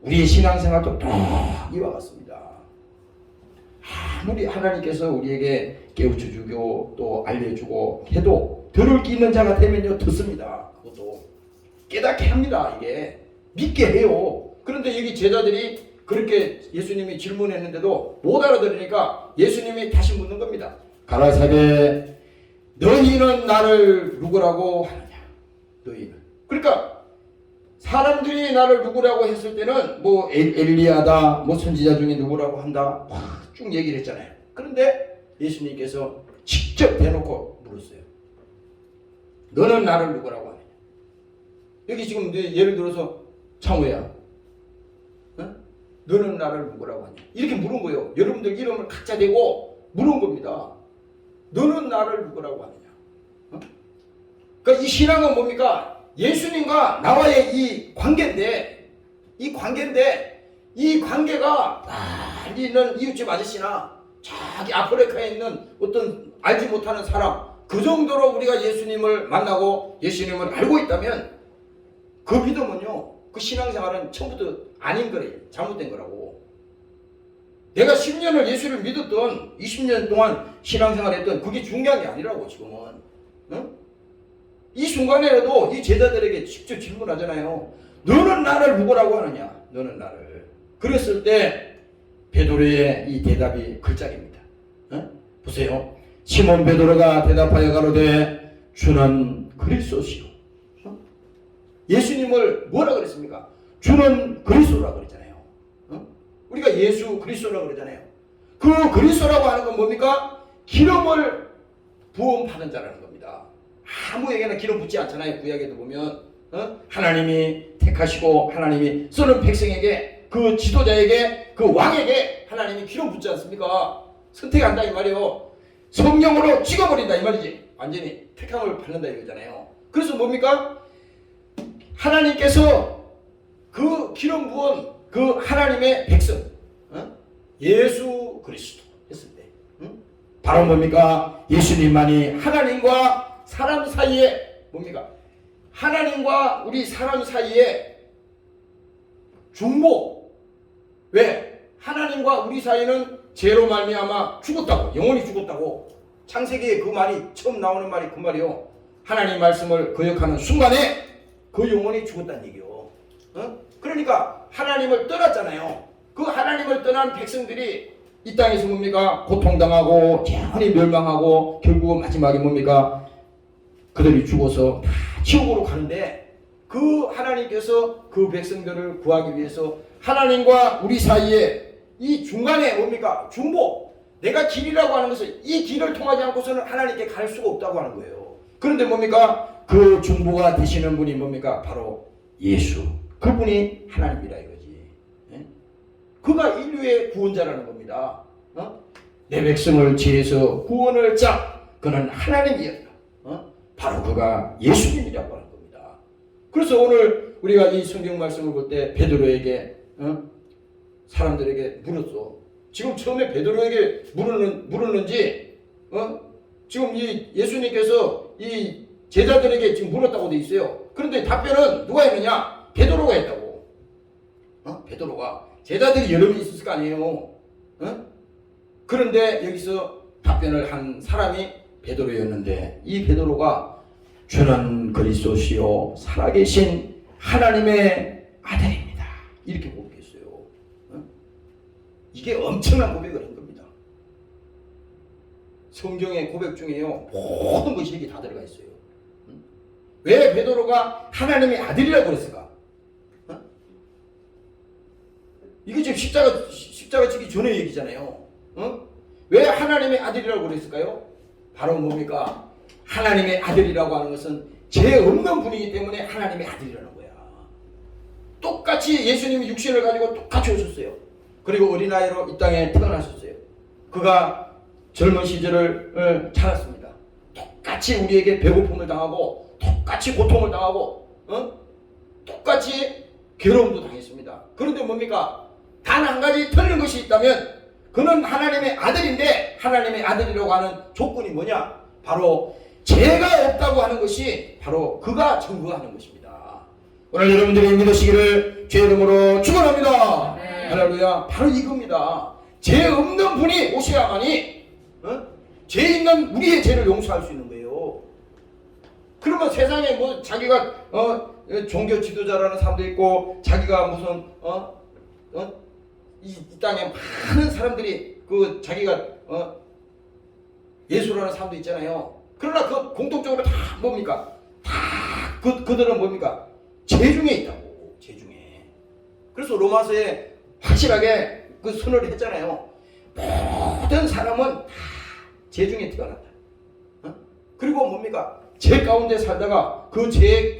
우리의 신앙생활도 또 이와 같습니다. 아무리 하나님께서 우리에게 깨우쳐주고 또 알려주고 해도 들을 게 있는 자가 되면요 듣습니다. 그것도 깨닫게 합니다. 이게 믿게 해요. 그런데 여기 제자들이 그렇게 예수님이 질문했는데도 못 알아들으니까 예수님이 다시 묻는 겁니다. 가라사대 너희는 나를 누구라고 하느냐. 너희는. 그러니까 사람들이 나를 누구라고 했을 때는 뭐 엘리야다, 뭐 선지자 중에 누구라고 한다 쭉 얘기를 했잖아요. 그런데 예수님께서 직접 대놓고 물었어요. 너는 나를 누구라고 하느냐. 여기 지금 예를 들어서 창호야, 너는 나를 누구라고 하냐 이렇게 물은 거예요. 여러분들 이름을 각자 대고 물은 겁니다. 너는 나를 누구라고 하느냐. 그러니까 이 신앙은 뭡니까? 예수님과 나와의 이 관계인데 이 관계가 있는 이웃집 아저씨나 저기 아프리카에 있는 어떤 알지 못하는 사람, 그 정도로 우리가 예수님을 만나고 예수님을 알고 있다면 그 믿음은요, 그 신앙생활은 처음부터 아닌 거래요. 잘못된 거라고. 내가 10년을 예수를 믿었던 20년 동안 신앙생활했던 그게 중요한 게 아니라고 지금은. 이 순간에라도 이 제자들에게 직접 질문하잖아요. 너는 나를 누구라고 하느냐. 너는 나를. 그랬을 때 베드로의 이 대답이 걸작입니다. 보세요. 시몬 베드로가 대답하여 가로되 주는 그리스도시요. 예수님을 뭐라 그랬습니까? 주는 그리스도라고 그랬잖아요. 우리가 예수 그리스도라고 그러잖아요. 그 그리스도라고 하는 건 뭡니까? 기름을 부음 받은 자라는 겁니다. 아무에게나 기름 붓지 않잖아요. 구약에도 보면 하나님이 택하시고 하나님이 쓰는 백성에게, 그 지도자에게, 그 왕에게 하나님이 기름 붓지 않습니까? 선택한다 이 말이에요. 성령으로 찍어버린다 이 말이지. 완전히 택함을 받는다 이거잖아요. 그래서 뭡니까? 하나님께서 그 기름 부은 그 하나님의 백성, 예수 그리스도 했을 때 바로 뭡니까? 예수님만이 하나님과 사람 사이에 뭡니까? 하나님과 우리 사람 사이에 중보. 왜? 하나님과 우리 사이는 죄로 말미암아 죽었다고, 영혼이 죽었다고. 창세기에 그 말이 처음 나오는 말이 그 말이요. 하나님 말씀을 거역하는 순간에 그 영혼이 죽었다는 얘기요. 그러니까 하나님을 떠났잖아요. 그 하나님을 떠난 백성들이 이 땅에서 뭡니까? 고통당하고 영원히 멸망하고 결국 마지막에 뭡니까? 그들이 죽어서 다 지옥으로 가는데, 그 하나님께서 그 백성들을 구하기 위해서 하나님과 우리 사이에 이 중간에 뭡니까? 중보. 내가 길이라고 하는 것은 이 길을 통하지 않고서는 하나님께 갈 수가 없다고 하는 거예요. 그런데 뭡니까? 그 중보가 되시는 분이 뭡니까? 바로 예수. 그분이 하나님이라 이거지. 예? 그가 인류의 구원자라는 겁니다. 내 백성을 지혜서 구원을 자. 그는 하나님이었다. 바로 그가 예수님이라고 하는 겁니다. 그래서 오늘 우리가 이 성경 말씀을 볼 때 베드로에게 사람들에게 물었어. 지금 처음에 베드로에게 물었는지 지금 이 예수님께서 이 제자들에게 지금 물었다고 돼 있어요. 그런데 답변은 누가 했느냐? 베드로가 했다고. 베드로가. 제자들이 여러 명 있었을 거 아니에요. 그런데 여기서 답변을 한 사람이 베드로였는데 이 베드로가 주는 그리스도시요 살아계신 하나님의 아들입니다. 이렇게 고백했어요. 이게 엄청난 고백을 한 겁니다. 성경의 고백 중에요 모든 것이 여기 다 들어가 있어요. 왜 베드로가 하나님의 아들이라고 그랬을까? 이게 지금 십자가 지기 전의 얘기잖아요. 왜 하나님의 아들이라고 그랬을까요? 바로 뭡니까? 하나님의 아들이라고 하는 것은 죄 없는 분이기 때문에 하나님의 아들이라는 거야. 똑같이 예수님이 육신을 가지고 똑같이 오셨어요. 그리고 어린아이로 이 땅에 태어나셨어요. 그가 젊은 시절을 살았습니다. 똑같이 우리에게 배고픔을 당하고 똑같이 고통을 당하고 똑같이 괴로움도 당했습니다. 그런데 뭡니까? 단 한 가지 틀린 것이 있다면 그는 하나님의 아들인데 하나님의 아들이라고 하는 조건이 뭐냐? 바로 죄가 없다고 하는 것이 바로 그가 증거하는 것입니다. 오늘 여러분들이 믿으시기를 주의 이름으로 축원합니다. 할렐루야. 바로 이겁니다. 죄 없는 분이 오셔야만이 죄 있는 우리의 죄를 용서할 수 있는 거예요. 그러면 세상에 뭐 자기가 종교 지도자라는 사람도 있고 자기가 무슨 이 땅에 많은 사람들이 그 자기가 예수라는 사람도 있잖아요. 그러나 그 공통적으로 다 뭡니까? 다 그들은 뭡니까? 죄 중에 있다고. 죄 중에. 그래서 로마서에 확실하게 그 선언을 했잖아요. 모든 사람은 다 죄 중에 태어났다. 그리고 뭡니까? 죄 가운데 살다가 그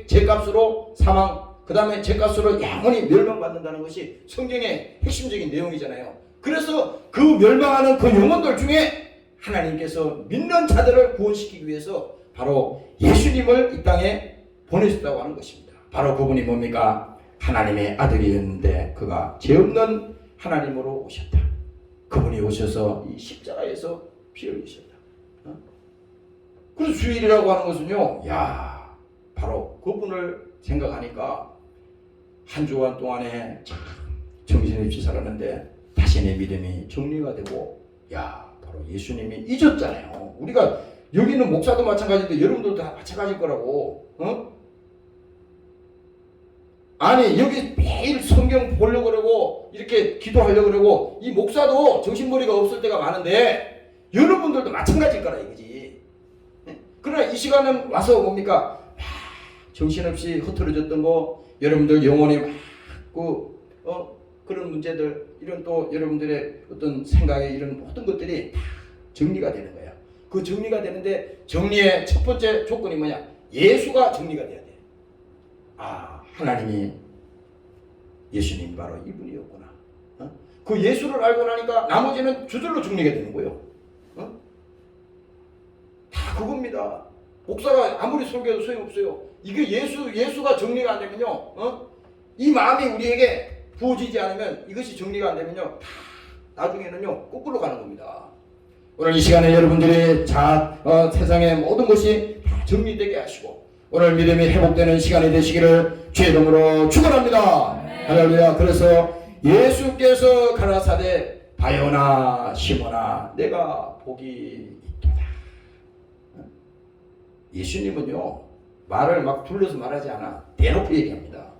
죄값으로 사망, 그 다음에 죄값으로 영원히 멸망받는다는 것이 성경의 핵심적인 내용이잖아요. 그래서 그 멸망하는 그 영혼들 중에 하나님께서 믿는 자들을 구원시키기 위해서 바로 예수님을 이 땅에 보내셨다고 하는 것입니다. 바로 그분이 뭡니까? 하나님의 아들이었는데 그가 죄 없는 하나님으로 오셨다. 그분이 오셔서 이 십자가에서 피 흘리셨다. 그래서 주일이라고 하는 것은요, 야, 바로 그분을 생각하니까 한 주간 동안에 참 정신없이 살았는데 다시 내 믿음이 정리가 되고, 야, 바로 예수님이 잊었잖아요. 우리가 여기 있는 목사도 마찬가지인데 여러분들도 다 마찬가지일 거라고. 아니 여기 매일 성경 보려고 그러고 이렇게 기도하려고 그러고 이 목사도 정신머리가 없을 때가 많은데 여러분들도 마찬가지일 거라 이거지. 그러나 이 시간은 와서 뭡니까? 정신없이 흐트러졌던 거 여러분들 영혼이 막 그런 문제들 이런 또 여러분들의 어떤 생각에 이런 모든 것들이 다 정리가 되는 거야. 그 정리가 되는데 정리의 첫 번째 조건이 뭐냐? 예수가 정리가 돼야 돼. 아, 하나님이 예수님 바로 이분이었구나. 그 예수를 알고 나니까 나머지는 저절로 정리가 되는 거예요. 다 그겁니다. 목사가 아무리 설교해도 소용없어요. 이게 예수가 정리가 안 되면요, 이 마음이 우리에게 부어지지 않으면 이것이 정리가 안 되면요, 다 나중에는요 거꾸로 가는 겁니다. 오늘 이 시간에 여러분들이 세상의 모든 것이 다 정리되게 하시고 오늘 믿음이 회복되는 시간이 되시기를 주의 이름으로 축원합니다. 할렐루야. 그래서 예수께서 가라사대 바요나 시몬아 내가 복이 있도다. 예수님은요 말을 막 둘러서 말하지 않아. 대놓고 얘기합니다.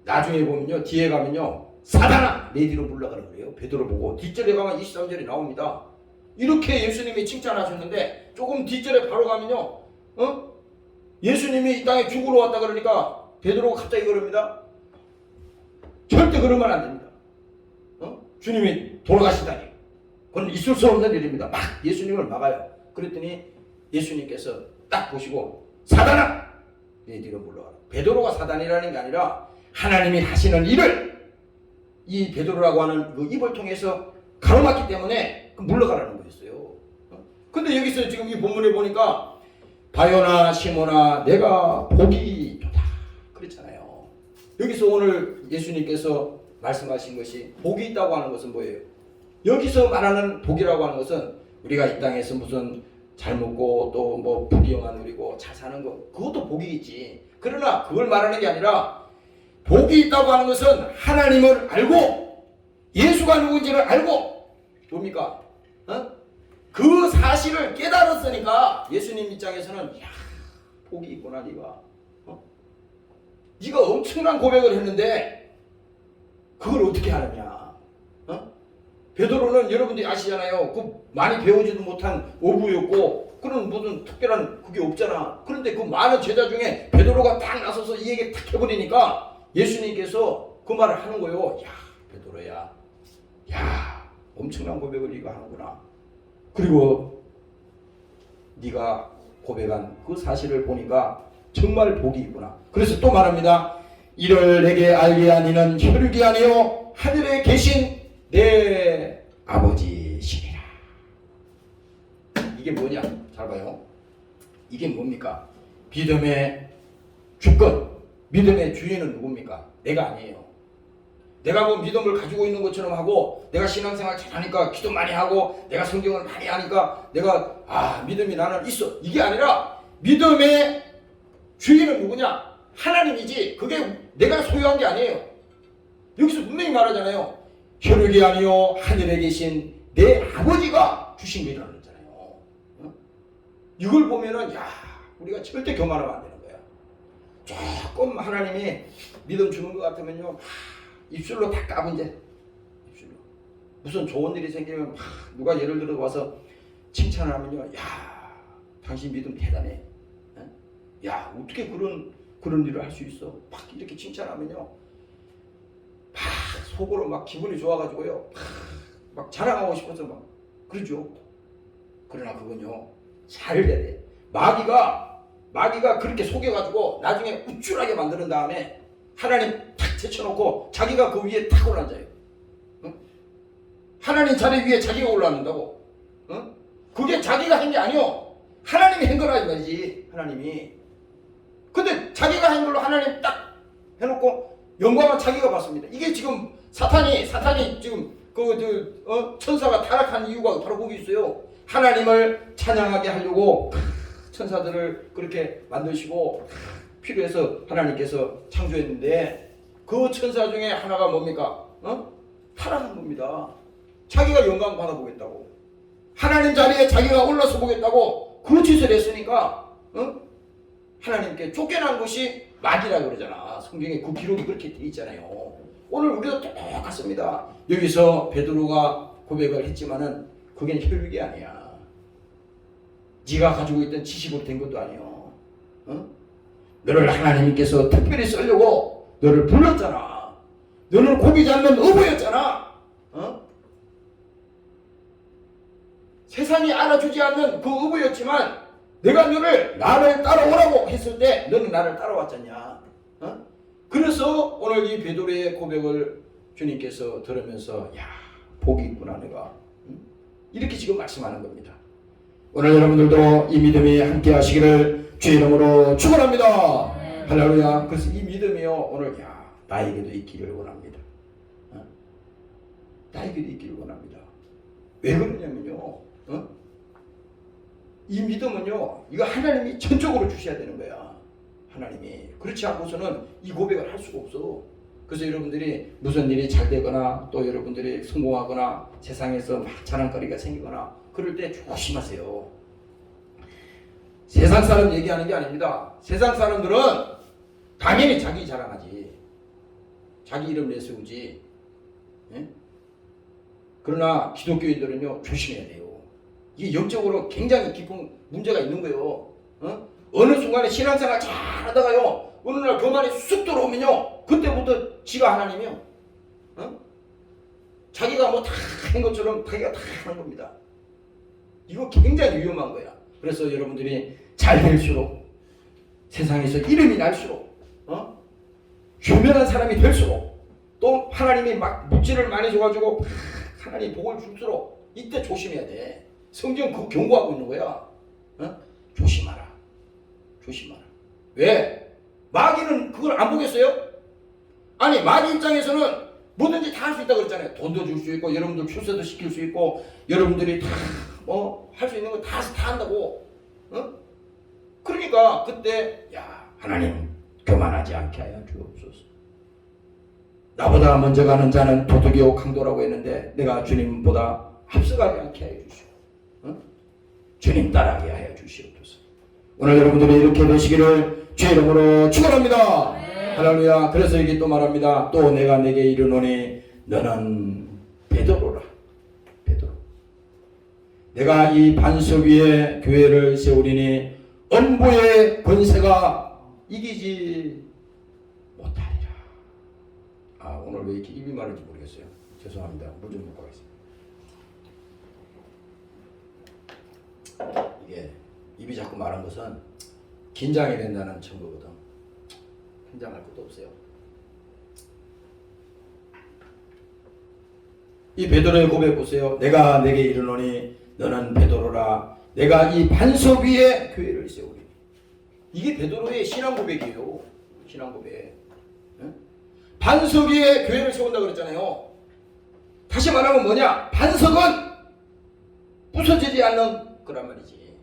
나중에 보면요 뒤에 가면요 사단아 내 뒤로 물러가라 그래요. 베드로 보고 뒷절에 가면 23절이 나옵니다. 이렇게 예수님이 칭찬하셨는데 조금 뒷절에 바로 가면요 예수님이 이 땅에 죽으러 왔다 그러니까 베드로가 갑자기 그럽니다. 절대 그러면 안 됩니다. 주님이 돌아가시다니. 그건 있을 수 없는 일입니다. 막 예수님을 막아요. 그랬더니 예수님께서 딱 보시고 사단아! 내 뒤로 물러가라. 베드로가 사단이라는 게 아니라 하나님이 하시는 일을 이 베드로라고 하는 그 입을 통해서 가로막기 때문에 물러가라는 거였어요. 근데 여기서 지금 이 본문에 보니까 바요나 시모나 내가 복이 있도다 그랬잖아요. 여기서 오늘 예수님께서 말씀하신 것이 복이 있다고 하는 것은 뭐예요? 여기서 말하는 복이라고 하는 것은 우리가 이 땅에서 무슨 잘 먹고 또 뭐 부귀영화 누리고 잘 사는 거 그것도 복이 있지. 그러나 그걸 말하는 게 아니라 복이 있다고 하는 것은 하나님을 알고 예수가 누군지를 알고 뭡니까? 그 사실을 깨달았으니까 예수님 입장에서는 야 복이 있구나 네가. 네가 엄청난 고백을 했는데 그걸 어떻게 하느냐. 베드로는 여러분들이 아시잖아요. 그 많이 배우지도 못한 어부였고 그런 무슨 특별한 그게 없잖아. 그런데 그 많은 제자 중에 베드로가 딱 나서서 이 얘기 딱 해버리니까 예수님께서 그 말을 하는 거예요. 야 베드로야, 야 엄청난 고백을 네가 하는구나. 그리고 네가 고백한 그 사실을 보니까 정말 복이 있구나. 그래서 또 말합니다. 이를 내게 알게 하니는 혈육이 아니요 하늘에 계신 내 아버지시니라. 이게 뭐냐? 잘 봐요. 이게 뭡니까? 믿음의 주권, 믿음의 주인은 누굽니까? 내가 아니에요. 내가 뭐 믿음을 가지고 있는 것처럼 하고 내가 신앙생활 잘하니까 기도 많이 하고 내가 성경을 많이 하니까 내가 믿음이 나는 있어. 이게 아니라 믿음의 주인은 누구냐? 하나님이지. 그게 내가 소유한 게 아니에요. 여기서 분명히 말하잖아요. 혈육이 아니요 하늘에 계신 내 아버지가 주신 거라는 거잖아요. 이걸 보면은 야 우리가 절대 교만하면 안 되는 거야. 조금 하나님이 믿음 주는 것 같으면요 입술로 다 까분제. 입술로 무슨 좋은 일이 생기면 누가 예를 들어 와서 칭찬을 하면요 야 당신 믿음 대단해. 야 어떻게 그런 일을 할 수 있어. 막 이렇게 칭찬하면요 막 속으로 막 기분이 좋아가지고요 막 자랑하고 싶어서 막 그러죠. 그러나 그건요 잘 돼야 돼. 마귀가 그렇게 속여가지고 나중에 우쭐하게 만드는 다음에 하나님 탁 제쳐놓고 자기가 그 위에 탁 올라앉아요. 응? 하나님 자리 위에 자기가 올라앉는다고. 응? 그게 자기가 한 게 아니요 하나님이 한 거라 이 말이지. 하나님이. 근데 자기가 한 걸로 하나님 딱 해놓고 영광은 자기가 받습니다. 이게 지금 사탄이 지금 천사가 타락한 이유가 바로 거기 있어요. 하나님을 찬양하게 하려고 천사들을 그렇게 만드시고 필요해서 하나님께서 창조했는데 그 천사 중에 하나가 뭡니까? 타락한 겁니다. 자기가 영광 받아보겠다고 하나님 자리에 자기가 올라서 보겠다고 그 짓을 했으니까 하나님께 쫓겨난 것이 마귀라 그러잖아. 성경에 그 기록이 그렇게 돼 있잖아요. 오늘 우리도 똑같습니다. 여기서 베드로가 고백을 했지만은 그게 혈육이 아니야. 네가 가지고 있던 지식으로 된 것도 아니요. 너를 하나님께서 특별히 쓰려고 너를 불렀잖아. 너는 고기 잡는 어부였잖아. 세상이 알아주지 않는 그 어부였지만 내가 나를 따라오라고 했을 때 너는 나를 따라왔잖냐. 그래서 오늘 이 베드로의 고백을 주님께서 들으면서 야 복이 있구나 내가. 이렇게 지금 말씀하는 겁니다. 오늘 여러분들도 이 믿음이 함께 하시기를 주의 이름으로 축원합니다. 할렐루야. 그래서 이 믿음이요 오늘 나에게도 있기를 원합니다. 나에게도 있기를 원합니다. 왜 그러냐면요. 이 믿음은요 이거 하나님이 전적으로 주셔야 되는 거야. 하나님이. 그렇지 않고서는 이 고백을 할 수가 없어. 그래서 여러분들이 무슨 일이 잘 되거나 또 여러분들이 성공하거나 세상에서 막 자랑거리가 생기거나 그럴 때 조심하세요. 세상 사람 얘기하는 게 아닙니다. 세상 사람들은 당연히 자기 자랑하지. 자기 이름 내세우지. 예? 그러나 기독교인들은요 조심해야 돼요. 이게 영적으로 굉장히 깊은 문제가 있는 거예요. 어느 순간에 신앙생활 잘 하다가요 어느 날 교만이 쑥 들어오면요 그때부터 지가 하나님이요. 자기가 뭐 다 한 것처럼 자기가 다 하는 겁니다. 이거 굉장히 위험한 거야. 그래서 여러분들이 잘 될수록, 세상에서 이름이 날수록, 유명한 사람이 될수록, 또 하나님이 막 물질을 많이 줘가지고 하나님 복을 줄수록 이때 조심해야 돼. 성경 그거 경고하고 있는 거야. 조심하라. 조심하라. 왜? 마귀는 그걸 안 보겠어요? 아니, 마귀 입장에서는 뭐든지 다 할 수 있다고 그랬잖아요. 돈도 줄 수 있고, 여러분들 출세도 시킬 수 있고, 여러분들이 다 할 수 있는 거 다 한다고. 그러니까 그때 야, 하나님 교만하지 않게 하여 주옵소서. 나보다 먼저 가는 자는 도둑이요 강도라고 했는데 내가 주님보다 앞서가지 않게 하여 주시오. 주님 따라하게 하여 주시옵소서. 오늘 여러분들이 이렇게 되시기를 주의 이름으로 축원합니다. 할렐루야. 그래서 여기 또 말합니다. 또 내가 내게 이르노니 너는 베드로라. 베드로. 내가 이 반석 위에 교회를 세우리니 음부의 권세가 이기지 못하리라. 아, 오늘 왜 이렇게 입이 마른지 모르겠어요. 죄송합니다. 물 좀 먹고 가겠습니다. 이게 입이 자꾸 마른 것은 긴장이 된다는 증거거든. 긴장할 것도 없어요. 이 베드로의 고백 보세요. 내가 내게 이르노니 너는 베드로라. 내가 이 반석 위에 교회를 세우리니. 이게 베드로의 신앙 고백이에요. 신앙 고백. 반석 위에 교회를 세운다 그랬잖아요. 다시 말하면 뭐냐? 반석은 부서지지 않는 거란 말이지.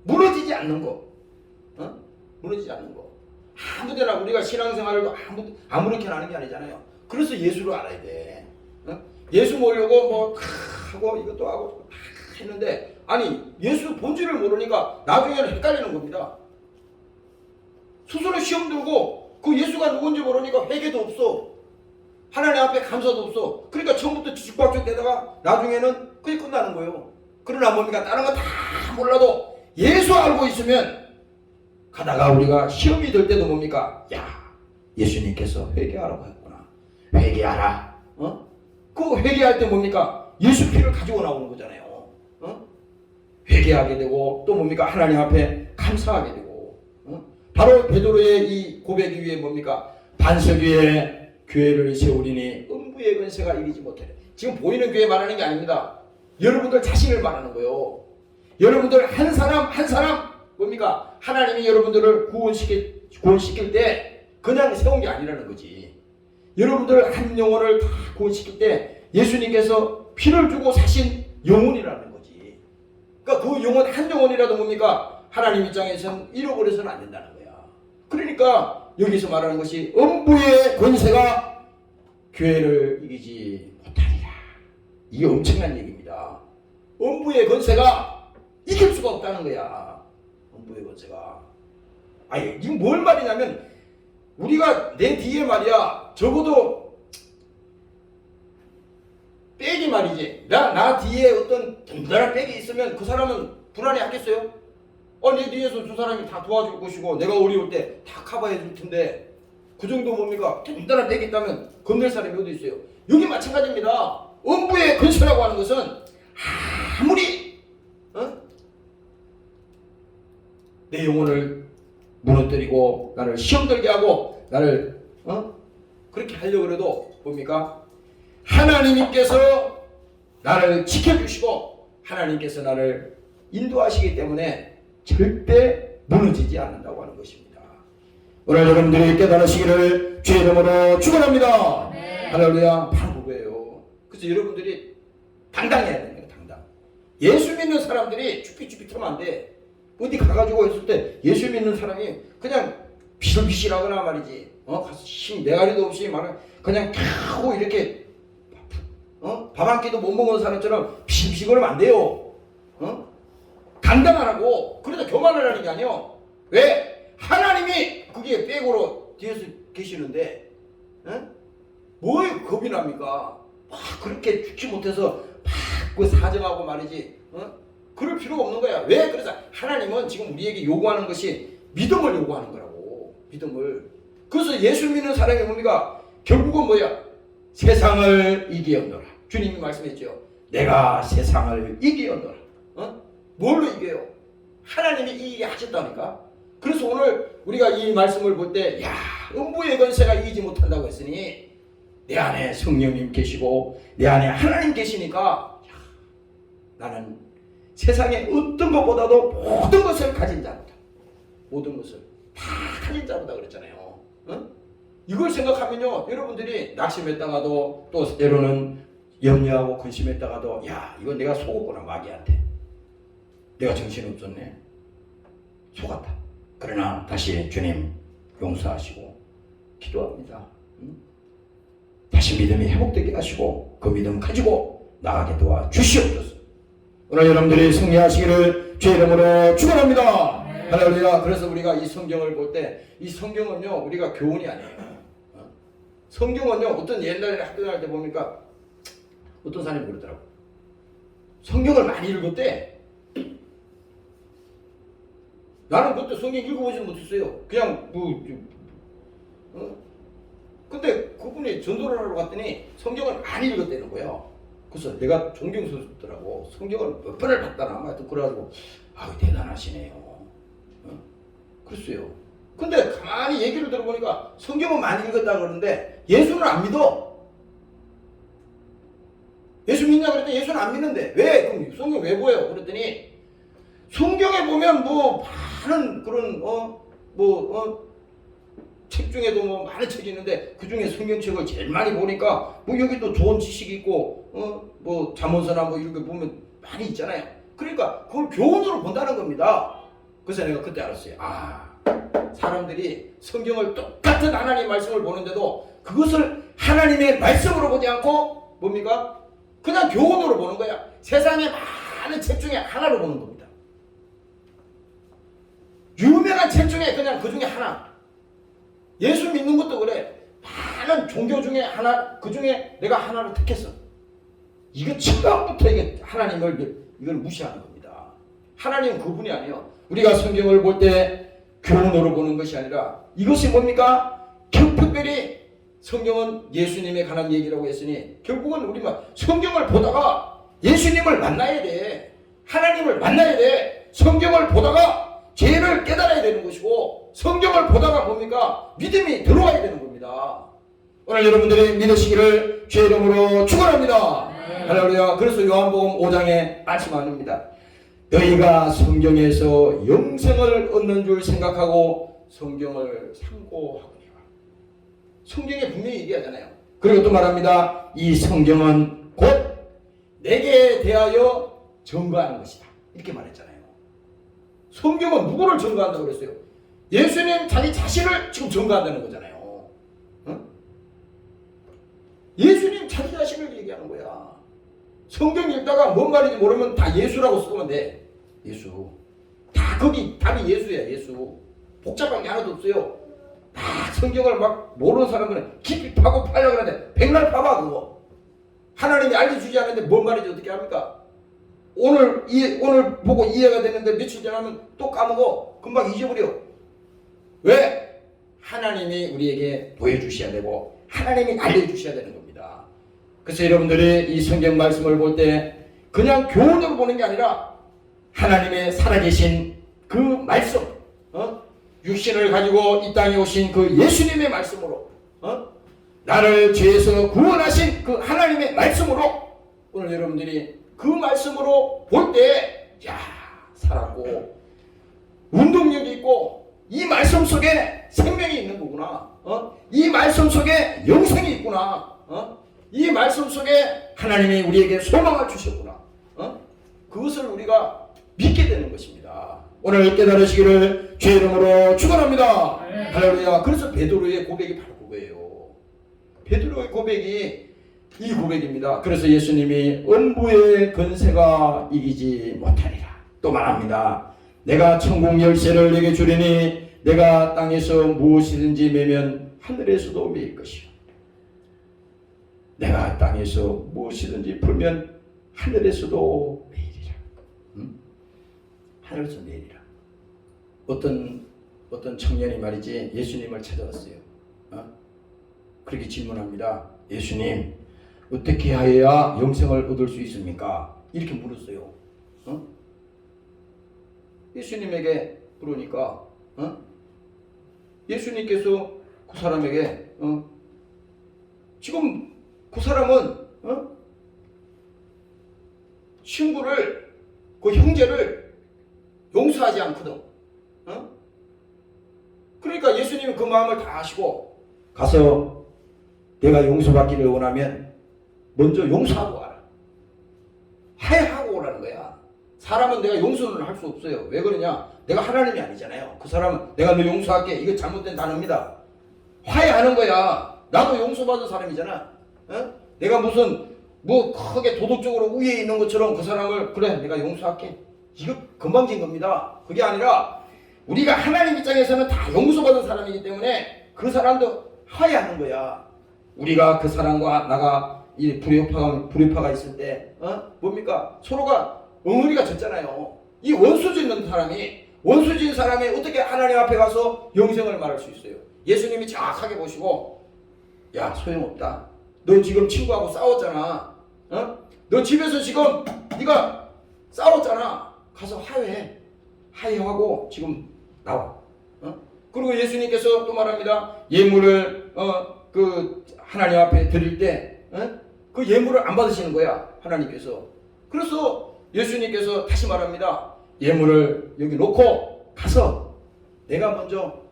무너지지 않는 거. 무너지지 않는 거. 아무데나 우리가 신앙생활을 아무렇게나 하는 게 아니잖아요. 그래서 예수를 알아야 돼. 예수 모르려고 뭐 하고 이것도 하고 했는데, 아니 예수 본질을 모르니까 나중에는 헷갈리는 겁니다. 스스로 시험 들고 그 예수가 누군지 모르니까 회개도 없어. 하나님 앞에 감사도 없어. 그러니까 처음부터 뒤죽박죽 되다가 나중에는 그게 끝나는 거예요. 그러나 뭡니까? 다른 거 다 몰라도 예수 알고 있으면 가다가 우리가 시험이 될 때도 뭡니까? 야, 예수님께서 회개하라고 했구나. 회개하라. 그 회개할 때 뭡니까? 예수 피를 가지고 나오는 거잖아요. 회개하게 되고 또 뭡니까? 하나님 앞에 감사하게 되고. 바로 베드로의 이 고백 위에 뭡니까? 반석 위에 교회를 세우리니 음부의 권세가 이기지 못해. 지금 보이는 교회 말하는 게 아닙니다. 여러분들 자신을 말하는 거예요. 여러분들 한 사람 한 사람 뭡니까? 하나님이 여러분들을 구원시킬 때 그냥 세운 게 아니라는 거지. 여러분들 한 영혼을 다 구원시킬 때 예수님께서 피를 주고 사신 영혼이라는 거지. 그러니까 그 영혼 한 영혼이라도 뭡니까? 하나님 입장에서는 잃어버려서는 안 된다는 거야. 그러니까 여기서 말하는 것이 음부의 권세가 교회를 이기지 못하리라. 이게 엄청난 얘기입니다. 음부의 권세가 이길 수가 없다는 거야. 음부의 권세가. 아니, 지금 뭘 말이냐면 우리가 내 뒤에 말이야 적어도 백이 말이지. 나 뒤에 어떤 든든한 백이 있으면 그 사람은 불안해 하겠어요? 내 뒤에서 두 사람이 다 도와줄 것이고 내가 어려울 때 다 커버해 줄 텐데 그 정도 뭡니까? 든든한 백이 있다면 겁낼 사람이 어디 있어요? 여기 마찬가지입니다. 음부의 권세라고 하는 것은 아무리 내 영혼을 무너뜨리고 나를 시험 들게 하고 나를 그렇게 하려고 해도 뭡니까? 하나님께서 나를 지켜주시고 하나님께서 나를 인도하시기 때문에 절대 무너지지 않는다고 하는 것입니다. 오늘 여러분들이 깨달으시기를 주의 이름으로 축원합니다. 할렐루야. 바로 그거예요. 그래서 여러분들이 당당해야 되는 거예요. 당당. 예수 믿는 사람들이 쭈삐쭈삐 털면 안 돼. 어디 가가지고 있을 때 예수 믿는 사람이 그냥 비실비실하거나 말이지. 가서 힘 내가리도 없이 말은 그냥 하고 이렇게 밥 한 끼도 못 먹는 사람처럼 비실비실거리면 안 돼요. 당당하라고. 그러다 교만을 하는 게 아니요. 왜? 하나님이 그게 백으로 뒤에서 계시는데 뭐에 겁이 납니까? 막 그렇게 죽지 못해서 막 그 사정하고 말이지. 그럴 필요가 없는 거야. 왜? 그래서 하나님은 지금 우리에게 요구하는 것이 믿음을 요구하는 거라고. 믿음을. 그래서 예수 믿는 사람이 뭡니까? 결국은 뭐야? 세상을 이기었노라. 주님이 말씀했죠. 내가 세상을 이기었노라. 뭘로 이겨요? 하나님이 이기게 하셨다니까. 그래서 오늘 우리가 이 말씀을 볼 때 음부의 권세가 이기지 못한다고 했으니 내 안에 성령님 계시고 내 안에 하나님 계시니까 나는 세상에 어떤 것보다도 모든 것을 가진 자보다, 모든 것을 다 가진 자보다 그랬잖아요. 이걸 생각하면요, 여러분들이 낙심했다가도 또 때로는 염려하고 근심했다가도 이건 내가 속았구나, 마귀한테. 내가 정신없었네, 속았다. 그러나 다시 주님 용서하시고 기도합니다. 다시 믿음이 회복되게 하시고 그 믿음 가지고 나가게 도와주시옵소서. 오늘 여러분들이 승리하시기를 주의 이름으로 축원합니다. 할렐루야. 그래서 우리가 이 성경을 볼 때 이 성경은요, 우리가 교훈이 아니에요. 성경은요, 어떤 옛날에 학교 다닐 때 보니까 어떤 사람이 그러더라고. 성경을 많이 읽었대. 나는 그때 성경 읽어보지는 못했어요. 그냥 근데 그분이 전도를 하러 갔더니 성경을 많이 읽었다는 거예요. 그래서 내가 존경스럽더라고. 성경을 몇 번을 봤다나 하여튼 그래가지고 대단하시네요. 그랬어요. 근데 가만히 얘기를 들어보니까 성경은 많이 읽었다 그러는데 예수는 안 믿어. 예수 믿냐 그랬더니 예수는 안 믿는데 왜? 그럼 성경 왜 보여? 그랬더니 성경에 보면 많은 그런 책 중에도 많은 책이 있는데 그 중에 성경책을 제일 많이 보니까 여기도 좋은 지식이 있고 잠언서나 이렇게 보면 많이 있잖아요. 그러니까 그걸 교훈으로 본다는 겁니다. 그래서 내가 그때 알았어요. 사람들이 성경을 똑같은 하나님의 말씀을 보는데도 그것을 하나님의 말씀으로 보지 않고 뭡니까? 그냥 교훈으로 보는 거야. 세상에 많은 책 중에 하나로 보는 겁니다. 유명한 책 중에 그냥 그 중에 하나. 예수 믿는 것도 그래. 많은 종교 중에 하나, 그 중에 내가 하나를 택했어. 이거 처음부터 이게 하나님을 이걸 무시하는 겁니다. 하나님은 그분이 아니에요. 우리가 성경을 볼 때 교훈으로 보는 것이 아니라 이것이 뭡니까? 특별히 성경은 예수님에 관한 얘기라고 했으니 결국은 우리가 성경을 보다가 예수님을 만나야 돼. 하나님을 만나야 돼. 성경을 보다가 죄를 깨달아야 되는 것이고 성경을 보다가 뭡니까? 믿음이 들어와야 되는 겁니다. 오늘 여러분들이 믿으시기를 주의 이름으로 축원합니다. 할렐루야. 그래서 요한복음 5장에 말씀합니다. 너희가 성경에서 영생을 얻는 줄 생각하고 성경을 상고하거니와. 성경에 분명히 얘기하잖아요. 그리고 또 말합니다. 이 성경은 곧 내게 대하여 증거하는 것이다. 이렇게 말했잖아요. 성경은 누구를 증거한다고 그랬어요? 예수님 자기 자신을 지금 증거한다는 거잖아요. 예수님 자기 자신을 얘기하는 거야. 성경 읽다가 뭔 말인지 모르면 다 예수라고 쓰면 돼. 예수. 다 거기 답이 예수야. 예수. 복잡한 게 하나도 없어요. 다 성경을 막 모르는 사람들은 깊이 파고 파려고 하는데 백날 파봐 그거. 하나님이 알려주지 않는데 뭔 말인지 어떻게 합니까? 오늘 보고 이해가 됐는데 며칠 지나면 또 까먹어. 금방 잊어버려. 왜? 하나님이 우리에게 보여주셔야 되고 하나님이 알려주셔야 되는 겁니다. 그래서 여러분들이 이 성경 말씀을 볼 때 그냥 교훈으로 보는 게 아니라 하나님의 살아계신 그 말씀, 육신을 가지고 이 땅에 오신 그 예수님의 말씀으로, 나를 죄에서 구원하신 그 하나님의 말씀으로 오늘 여러분들이 그 말씀으로 볼 때 살았고 운동력이 있고 이 말씀 속에 생명이 있는 거구나. 이 말씀 속에 영생이 있구나. 이 말씀 속에 하나님이 우리에게 소망을 주셨구나. 그것을 우리가 믿게 되는 것입니다. 오늘 깨달으시기를 주의 이름으로 축원합니다. 할렐루야. 그래서 베드로의 고백이 바로 그거예요. 베드로의 고백이 이 고백입니다. 그래서 예수님이 음부의 권세가 이기지 못하리라 또 말합니다. 내가 천국 열쇠를 내게 주리니 내가 땅에서 무엇이든지 매면 하늘에서도 매일 것이요. 내가 땅에서 무엇이든지 풀면 하늘에서도 매일이라. 하늘에서 매일이라. 어떤 청년이 말이지 예수님을 찾아왔어요. 그렇게 질문합니다. 예수님, 어떻게 하여야 영생을 얻을 수 있습니까? 이렇게 물었어요. 예수님에게 물으니까 예수님께서 그 사람에게 지금 그 사람은 친구를, 그 형제를 용서하지 않거든. 그러니까 예수님은 그 마음을 다 아시고 가서 내가 용서받기를 원하면 먼저 용서하고 와라. 화해하고 오라는 거야. 사람은 내가 용서는 할 수 없어요. 왜 그러냐? 내가 하나님이 아니잖아요. 그 사람은 내가 너 용서할게. 이거 잘못된 단어입니다. 화해하는 거야. 나도 용서받은 사람이잖아. 내가 무슨 뭐 크게 도덕적으로 우위에 있는 것처럼 그 사람을 그래 내가 용서할게. 이거 건방진 겁니다. 그게 아니라 우리가 하나님 입장에서는 다 용서받은 사람이기 때문에 그 사람도 화해하는 거야. 우리가 그 사람과 나가 이 불협화가 있을 때 뭡니까? 서로가 엉어리가 졌잖아요. 이 원수 짓는 사람이 어떻게 하나님 앞에 가서 영생을 말할 수 있어요? 예수님이 정확하게 보시고 야 소용없다. 너 지금 친구하고 싸웠잖아. 너 집에서 지금 네가 싸웠잖아. 가서 화해하고 지금 나와. 그리고 예수님께서 또 말합니다. 예물을 그 하나님 앞에 드릴 때 그 예물을 안 받으시는 거야. 하나님께서. 그래서 예수님께서 다시 말합니다. 예물을 여기 놓고 가서 내가 먼저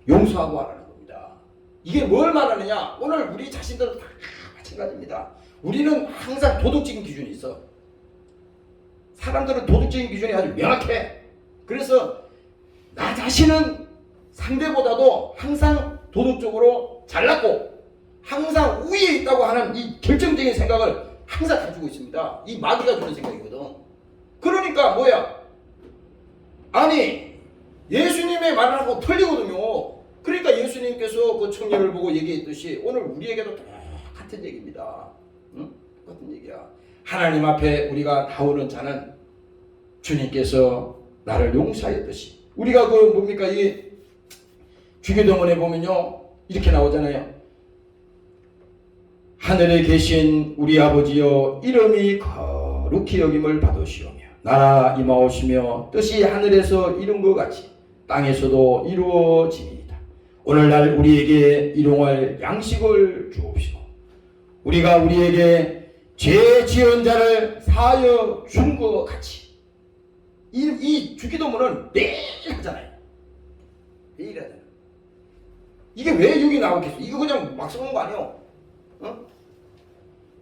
용서하고 하라는 겁니다. 이게 뭘 말하느냐? 오늘 우리 자신들은 다 마찬가지입니다. 우리는 항상 도덕적인 기준이 있어. 사람들은 도덕적인 기준이 아주 명확해. 그래서 나 자신은 상대보다도 항상 도덕적으로 잘났고 항상 우위에 있다고 하는 이 결정적인 생각을 항상 가지고 있습니다. 이 마귀가 주는 생각이거든. 그러니까 뭐야? 아니 예수님의 말을 하고 틀리거든요. 그러니까 예수님께서 그 청년을 보고 얘기했듯이 오늘 우리에게도 똑같은 얘기입니다. 똑같은 얘기야. 하나님 앞에 우리가 나오는 자는 주님께서 나를 용서하였듯이 우리가 그 뭡니까 이 주기도문에 보면요 이렇게 나오잖아요. 하늘에 계신 우리 아버지여 이름이 거룩히 여김을 받으시오며 나라 임하오시며 뜻이 하늘에서 이룬 것 같이 땅에서도 이루어지니이다. 오늘날 우리에게 일용할 양식을 주옵시고 우리가 우리에게 죄 지은 자를 사하여 준 것 같이 이 주기도문은 매일 하잖아요. 매일 하잖아요. 이게 왜 여기 나오겠어? 이거 그냥 막 써놓은 거 아니에요?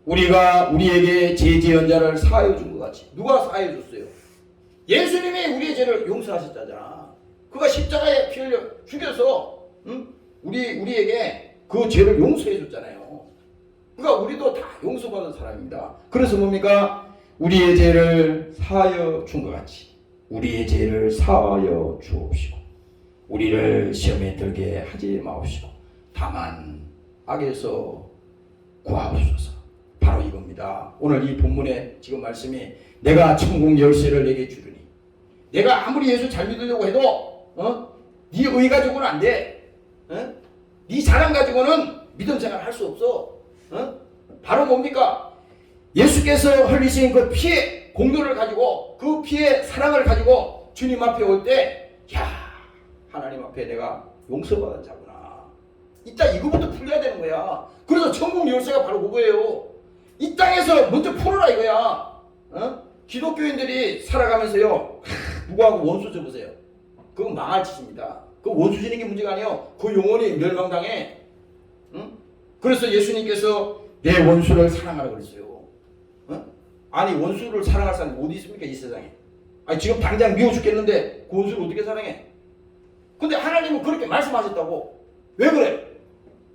우리가 우리에게 죄 지은 자를 사하여 준 것 같이 누가 사하여 줬어요? 예수님이 우리의 죄를 용서하셨잖아. 그가 십자가에 피 흘려 죽여서 우리에게 그 죄를 용서해 줬잖아요. 그러니까 우리도 다 용서받은 사람입니다. 그래서 뭡니까? 우리의 죄를 사하여 준 것 같이 우리의 죄를 사하여 주옵시고 우리를 시험에 들게 하지 마옵시고 다만 악에서 구하옵소서. 바로 이겁니다. 오늘 이 본문의 지금 말씀이 내가 천국 열쇠를 내게 주르니 내가 아무리 예수 잘 믿으려고 해도 네 의 가지고는 안 돼. 네 자랑 가지고는 믿음 생활 할 수 없어. 바로 뭡니까? 예수께서 흘리신 그 피의 공로를 가지고 그 피의 사랑을 가지고 주님 앞에 올 때 야 하나님 앞에 내가 용서받은 자구나. 이따 이거부터 풀려야 되는 거야. 그래서 천국 열쇠가 바로 그거예요. 이 땅에서 먼저 풀어라 이거야. 기독교인들이 살아가면서요 누구하고 원수 접으세요. 그건 망할 짓입니다. 그 원수 지는 게 문제가 아니에요. 그 영혼이 멸망당해. 그래서 예수님께서 내 원수를 사랑하라 그랬어요. 아니 원수를 사랑할 사람이 어디 있습니까 이 세상에? 아니 지금 당장 미워 죽겠는데 그 원수를 어떻게 사랑해? 근데 하나님은 그렇게 말씀하셨다고. 왜 그래?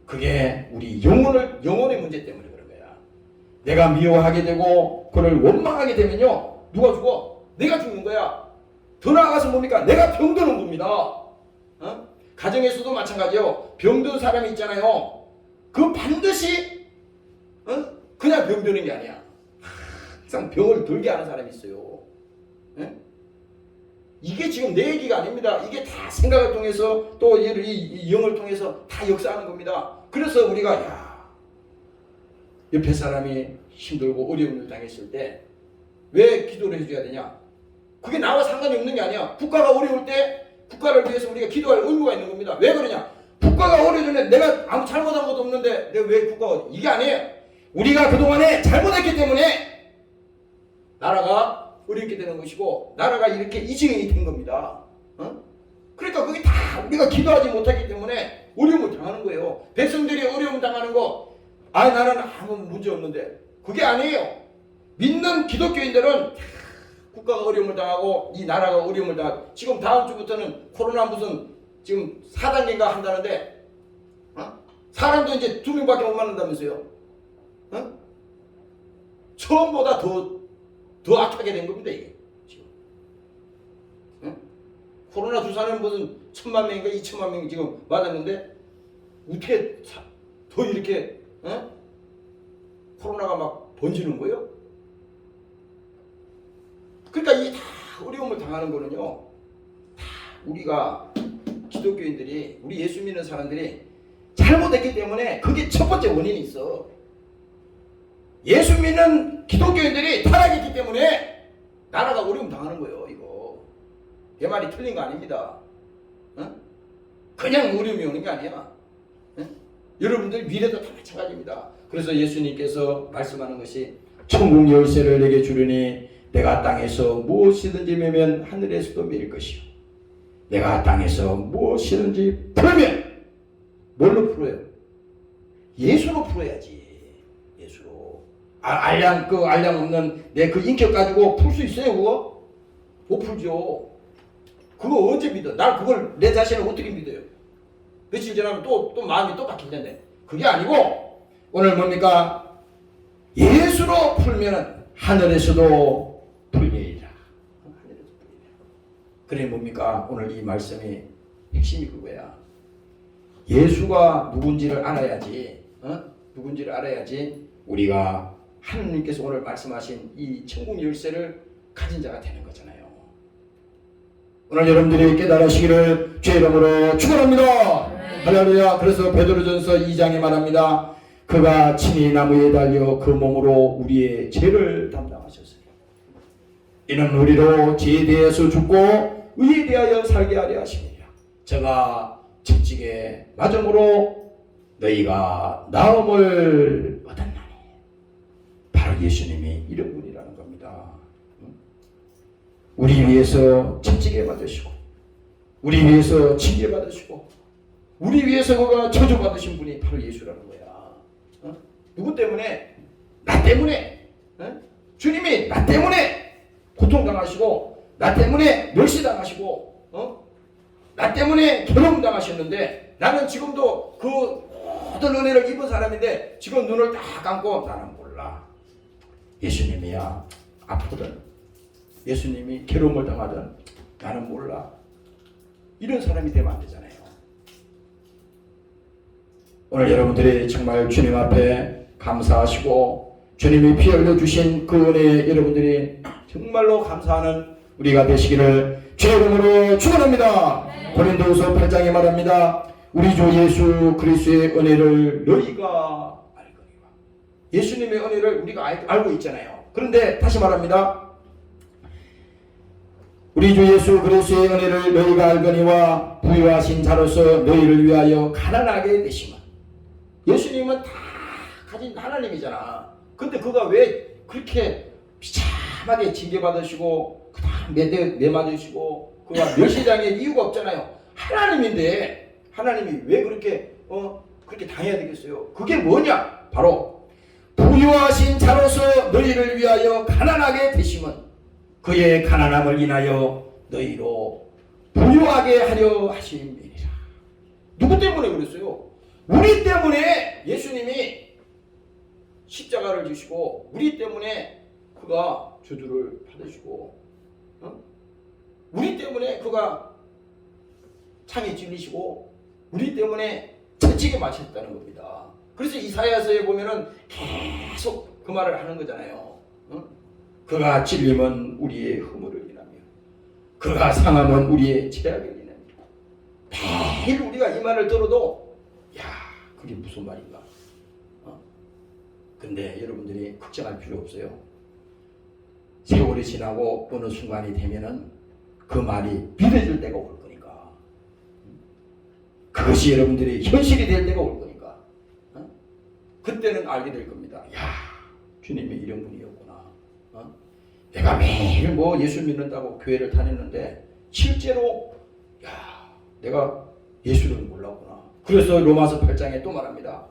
그게 우리 영혼의 문제 때문에 그런 거야. 내가 미워하게 되고 그를 원망하게 되면요 누가 죽어? 내가 죽는 거야. 더 나아가서 뭡니까? 내가 병드는 겁니다. 가정에서도 마찬가지요. 병든 사람이 있잖아요. 그 반드시 그냥 병드는 게 아니야. 항상 병을 들게 하는 사람이 있어요. 이게 지금 내 얘기가 아닙니다. 이게 다 생각을 통해서 또 이 영을 통해서 다 역사하는 겁니다. 그래서 우리가 야 옆에 사람이 힘들고 어려움을 당했을 때 왜 기도를 해줘야 되냐? 그게 나와 상관이 없는 게 아니야. 국가가 어려울 때 국가를 위해서 우리가 기도할 의무가 있는 겁니다. 왜 그러냐? 국가가 어려우면 내가 아무 잘못한 것도 없는데 내가 왜 국가가 이게 아니에요. 우리가 그동안에 잘못했기 때문에 나라가 어렵게 되는 것이고 나라가 이렇게 이승이 된 겁니다. 그러니까 그게 다 우리가 기도하지 못하기 때문에 어려움을 당하는 거예요. 백성들이 어려움 당하는 거 나는 아무 문제 없는데 그게 아니에요. 믿는 기독교인들은 국가가 어려움을 당하고 이 나라가 어려움을 당하고 지금 다음 주부터는 코로나 무슨 지금 4단계인가 한다는데 사람도 이제 2명밖에 못 만난다면서요. 처음보다 더 악하게 된 겁니다 이게 지금. 코로나 주사는 무슨 1000만 명인가 2천만 명이 지금 맞았는데 어떻게 더 이렇게 코로나가 막 번지는 거예요? 그러니까 이 다 어려움을 당하는 거는요 다 우리가 기독교인들이 우리 예수 믿는 사람들이 잘못했기 때문에 그게 첫 번째 원인이 있어. 예수 믿는 기독교인들이 타락했기 때문에 나라가 어려움 당하는 거예요. 이거 내 말이 틀린 거 아닙니다. 그냥 어려움이 오는 게 아니야. 여러분들 미래도 다 마찬가지입니다. 그래서 예수님께서 말씀하는 것이 천국 열쇠를 내게 주려니 내가 땅에서 무엇이든지 매면 하늘에서도 매일 것이요 내가 땅에서 무엇이든지 풀면 뭘로 풀어요? 예수로 풀어야지. 예수로. 알량 없는 내 그 인격 가지고 풀 수 있어요 그거? 못 풀죠. 그거 언제 믿어? 날 그걸 내 자신을 어떻게 믿어요? 며칠 지나면 또 마음이 또 바뀌는데 그게 아니고 오늘 뭡니까? 예수로 풀면은 하늘에서도 풀리리라. 하늘에서 풀리리라. 그래 뭡니까? 오늘 이 말씀이 핵심이 그거야. 예수가 누군지를 알아야지. 누군지를 알아야지 우리가 하느님께서 오늘 말씀하신 이 천국 열쇠를 가진 자가 되는 거잖아요. 오늘 여러분들이 깨달으시기를 주의 이름으로 축원합니다. 할렐루야. 그래서 베드로전서 2장에 말합니다. 그가 친히 나무에 달려 그 몸으로 우리의 죄를 담당하셨으니 이는 우리로 죄에 대해서 죽고 의에 대하여 살게 하려 하심이라. 저가 채찍에 맞음으로 너희가 나음을 얻었나니. 바로 예수님이 이런 분이라는 겁니다. 우리 위해서 채찍에 맞으시고 우리 위해서 징계 받으시고 우리 위해서 그가 저주받으신 분이 바로 예수라는 거야. 누구 때문에? 나 때문에. 주님이 나 때문에 고통당하시고 나 때문에 멸시당하시고 나 때문에 괴로움당하셨는데 나는 지금도 그 모든 은혜를 입은 사람인데 지금 눈을 딱 감고 나는 몰라. 예수님이야 아프든 예수님이 괴로움을 당하든 나는 몰라. 이런 사람이 되면 안 되잖아요. 오늘 여러분들이 정말 주님 앞에 감사하시고 주님이 피 흘려주신 그 은혜에 여러분들이 정말로 감사하는 우리가 되시기를 주의 이름으로 축원합니다. 고린도후서 8장에 말합니다. 우리 주 예수 그리스도의 은혜를 너희가 알거니와. 예수님의 은혜를 우리가 알고 있잖아요. 그런데 다시 말합니다. 우리 주 예수 그리스도의 은혜를 너희가 알거니와 부유하신 자로서 너희를 위하여 가난하게 되심은. 예수님은 다 가진 하나님이잖아. 근데 그가 왜 그렇게 비참하게 징계받으시고 그다음 매맞으시고 그가 멸시당할 이유가 없잖아요. 하나님인데 하나님이 왜 그렇게 그렇게 당해야 되겠어요? 그게 뭐냐? 바로 부유하신 자로서 너희를 위하여 가난하게 되심은 그의 가난함을 인하여 너희로 부유하게 하려 하심이니라. 누구 때문에 그랬어요? 우리 때문에 예수님이 십자가를 지시고 우리 때문에 그가 저주를 받으시고 우리 때문에 그가 창에 찔리시고 우리 때문에 채찍에 맞으셨다는 겁니다. 그래서 이사야서에 보면은 계속 그 말을 하는 거잖아요. 그가 찔림은 우리의 허물을 인하며 그가 상함은 우리의 죄악을 인하며. 매일 우리가 이 말을 들어도 야 그게 무슨 말인가? 근데 여러분들이 걱정할 필요 없어요. 세월이 지나고 어느 순간이 되면은 그 말이 믿어질 때가 올 거니까. 그것이 여러분들이 현실이 될 때가 올 거니까. 그때는 알게 될 겁니다. 야, 주님이 이런 분이었구나. 내가 매일 뭐 예수 믿는다고 교회를 다녔는데 실제로 야, 내가 예수를 몰랐구나. 그래서 로마서 8장에 또 말합니다.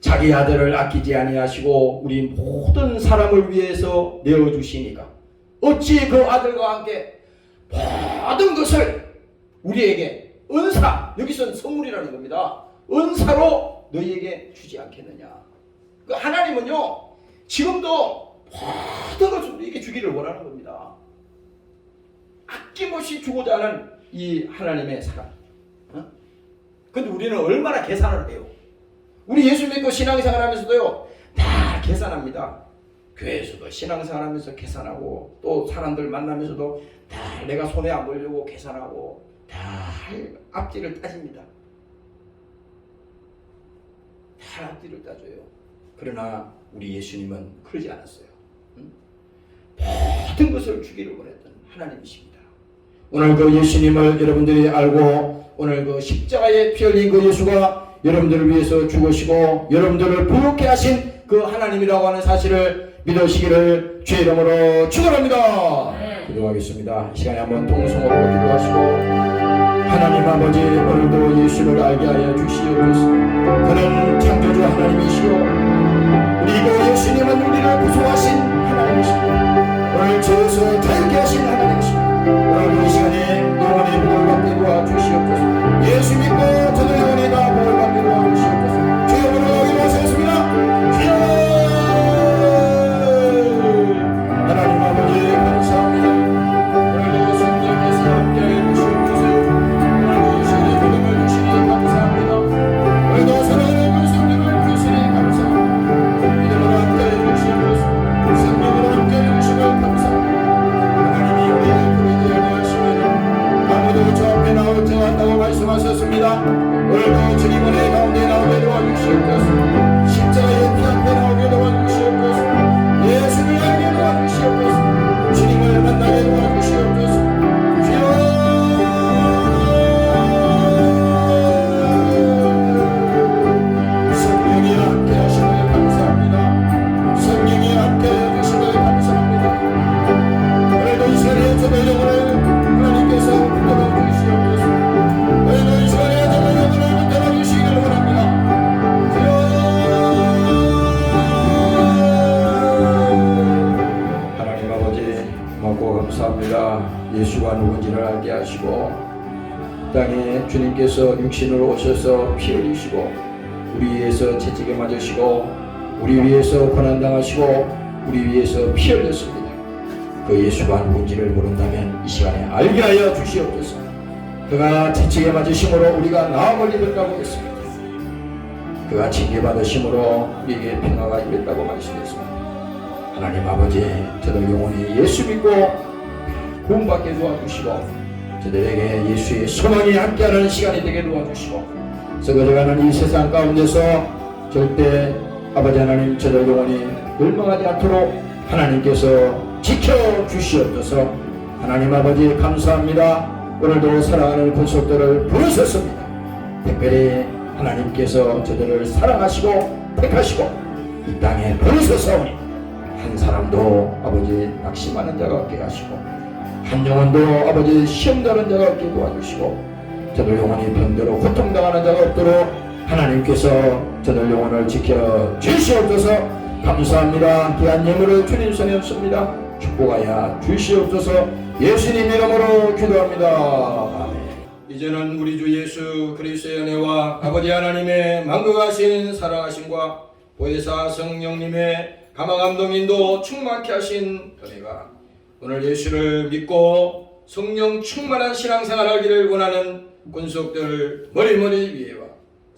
자기 아들을 아끼지 아니하시고 우리 모든 사람을 위해서 내어주시니까 어찌 그 아들과 함께 모든 것을 우리에게 은사, 여기서는 선물이라는 겁니다. 은사로 너희에게 주지 않겠느냐. 그 하나님은요 지금도 모든 것을 우리에게 주기를 원하는 겁니다. 아낌없이 주고자 하는 이 하나님의 사랑. 근데 우리는 얼마나 계산을 해요. 우리 예수 믿고 신앙생활 하면서도요 다 계산합니다. 교회에서도 신앙생활 하면서 계산하고 또 사람들 만나면서도 다 내가 손해 안 보려고 계산하고 다 앞뒤를 따집니다. 다 앞뒤를 따져요. 그러나 우리 예수님은 그러지 않았어요. 모든 것을 주기를 원했던 하나님이십니다. 오늘 그 예수님을 여러분들이 알고 오늘 그 십자가에 피 흘린 그 예수가 여러분들을 위해서 죽으시고 여러분들을 부욕케 하신 그 하나님이라고 하는 사실을 믿으시기를 주의 이름으로 축원합니다. 기도하겠습니다. 이 시간에 한번 통성으로 기도하시고 하나님 아버지 오늘도 예수를 알게 하여 주시옵소서. 그는 창조주 하나님이시오 그리고 예수님은 우리를 구속하신 하나님이십니다. 오늘 죄에서 자유케 하신 하나님이십니다. 오늘 이 시간에 영원히 복을 받게 도와주시옵소서. 예수 믿고 저도 영원히 다 복을 받게 도와주시옵소서. 주의 이름으로 기도하셨습니다. 주여 하나님 아버지 감사합니다. 오늘도 성령께서 함께하여 주시옵소서. 오늘도 이 시간에 믿음을 주시니 감사합니다. 오늘도 사랑하는 성령을 주시니 감사합니다. 믿음으로 함께하여 주시옵소서. 성령으로 함께하여 주시니 감사합니다. 하나님이 우리를 부르지 아니하시면 아무도 저 앞에 나올 자 왔다고 말씀하셨습니다. 오늘도 주님 은혜 가운데 나오게 도와주시옵소서. 십자가의 피 앞에 나오게 도와주시옵소서. 예수를 알게 도와주시옵소서. 주님을 만나게 도와주시옵소서. 주여 성령이 함께 하시길 감사합니다. 성령이 함께 해주시길 감사합니다. 오늘도 이 시간에 저도 영혼을 하나님께서 붙들어 주시옵소서. 오늘도 이 시간에 저도 영혼을 붙들어 주시기를 원합니다. 하나님 아버지 고맙고 감사합니다. 예수가 누군지를 알게 하시고 땅에 주님께서 육신으로 오셔서 피 흘리시고 우리 위해서 채찍에 맞으시고 우리 위해서 고난당하시고 우리 위해서 피 흘렸습니다. 그 예수가 누군지를 모른다면 이 시간에 알게 하여 주시옵소서. 그가 채찍에 맞으심으로 우리가 나음을 입었다고 했습니다. 그가 징계받으심으로 우리에게 평화가 임했다고 말씀했습니다. 하나님 아버지 저들 영원히 예수 믿고 구원받게 도와주시고 저들에게 예수의 소망이 함께하는 시간이 되게 도와주시고 썩어져가는 이 세상 가운데서 절대 아버지 하나님 저들 영원히 멸망하지 않도록 하나님께서 지켜주시옵소서. 하나님 아버지 감사합니다. 오늘도 사랑하는 군속들을 부르셨습니다. 특별히 하나님께서 저들을 사랑하시고 택하시고 이 땅에 부르셨사오니 한 사람도 아버지 낙심하는 자가 없게 하시고 한 영혼도 아버지 시험당하는 자가 없게 도와주시고 저들 영혼이 병대로 고통당하는 자가 없도록 하나님께서 저들 영혼을 지켜주시옵소서. 감사합니다. 귀한 예물을 주님 손에 얹습니다. 축복하여 주시옵소서. 예수님 이름으로 기도합니다. 아멘. 이제는 우리 주 예수 그리스도의 은혜와 아버지 하나님의 만극하신 사랑하심과 보혜사 성령님의 감화감동인도 충만케 하신 은혜가 오늘 예수를 믿고 성령 충만한 신앙생활 하기를 원하는 군속들 머리머리 위에와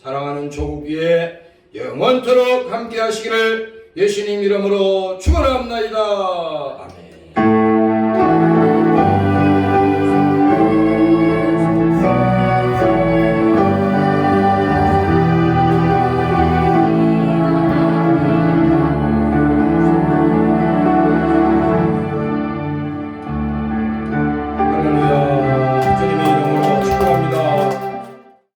사랑하는 조국 위에 영원토록 함께 하시기를 예수님 이름으로 축원합니다. 아멘.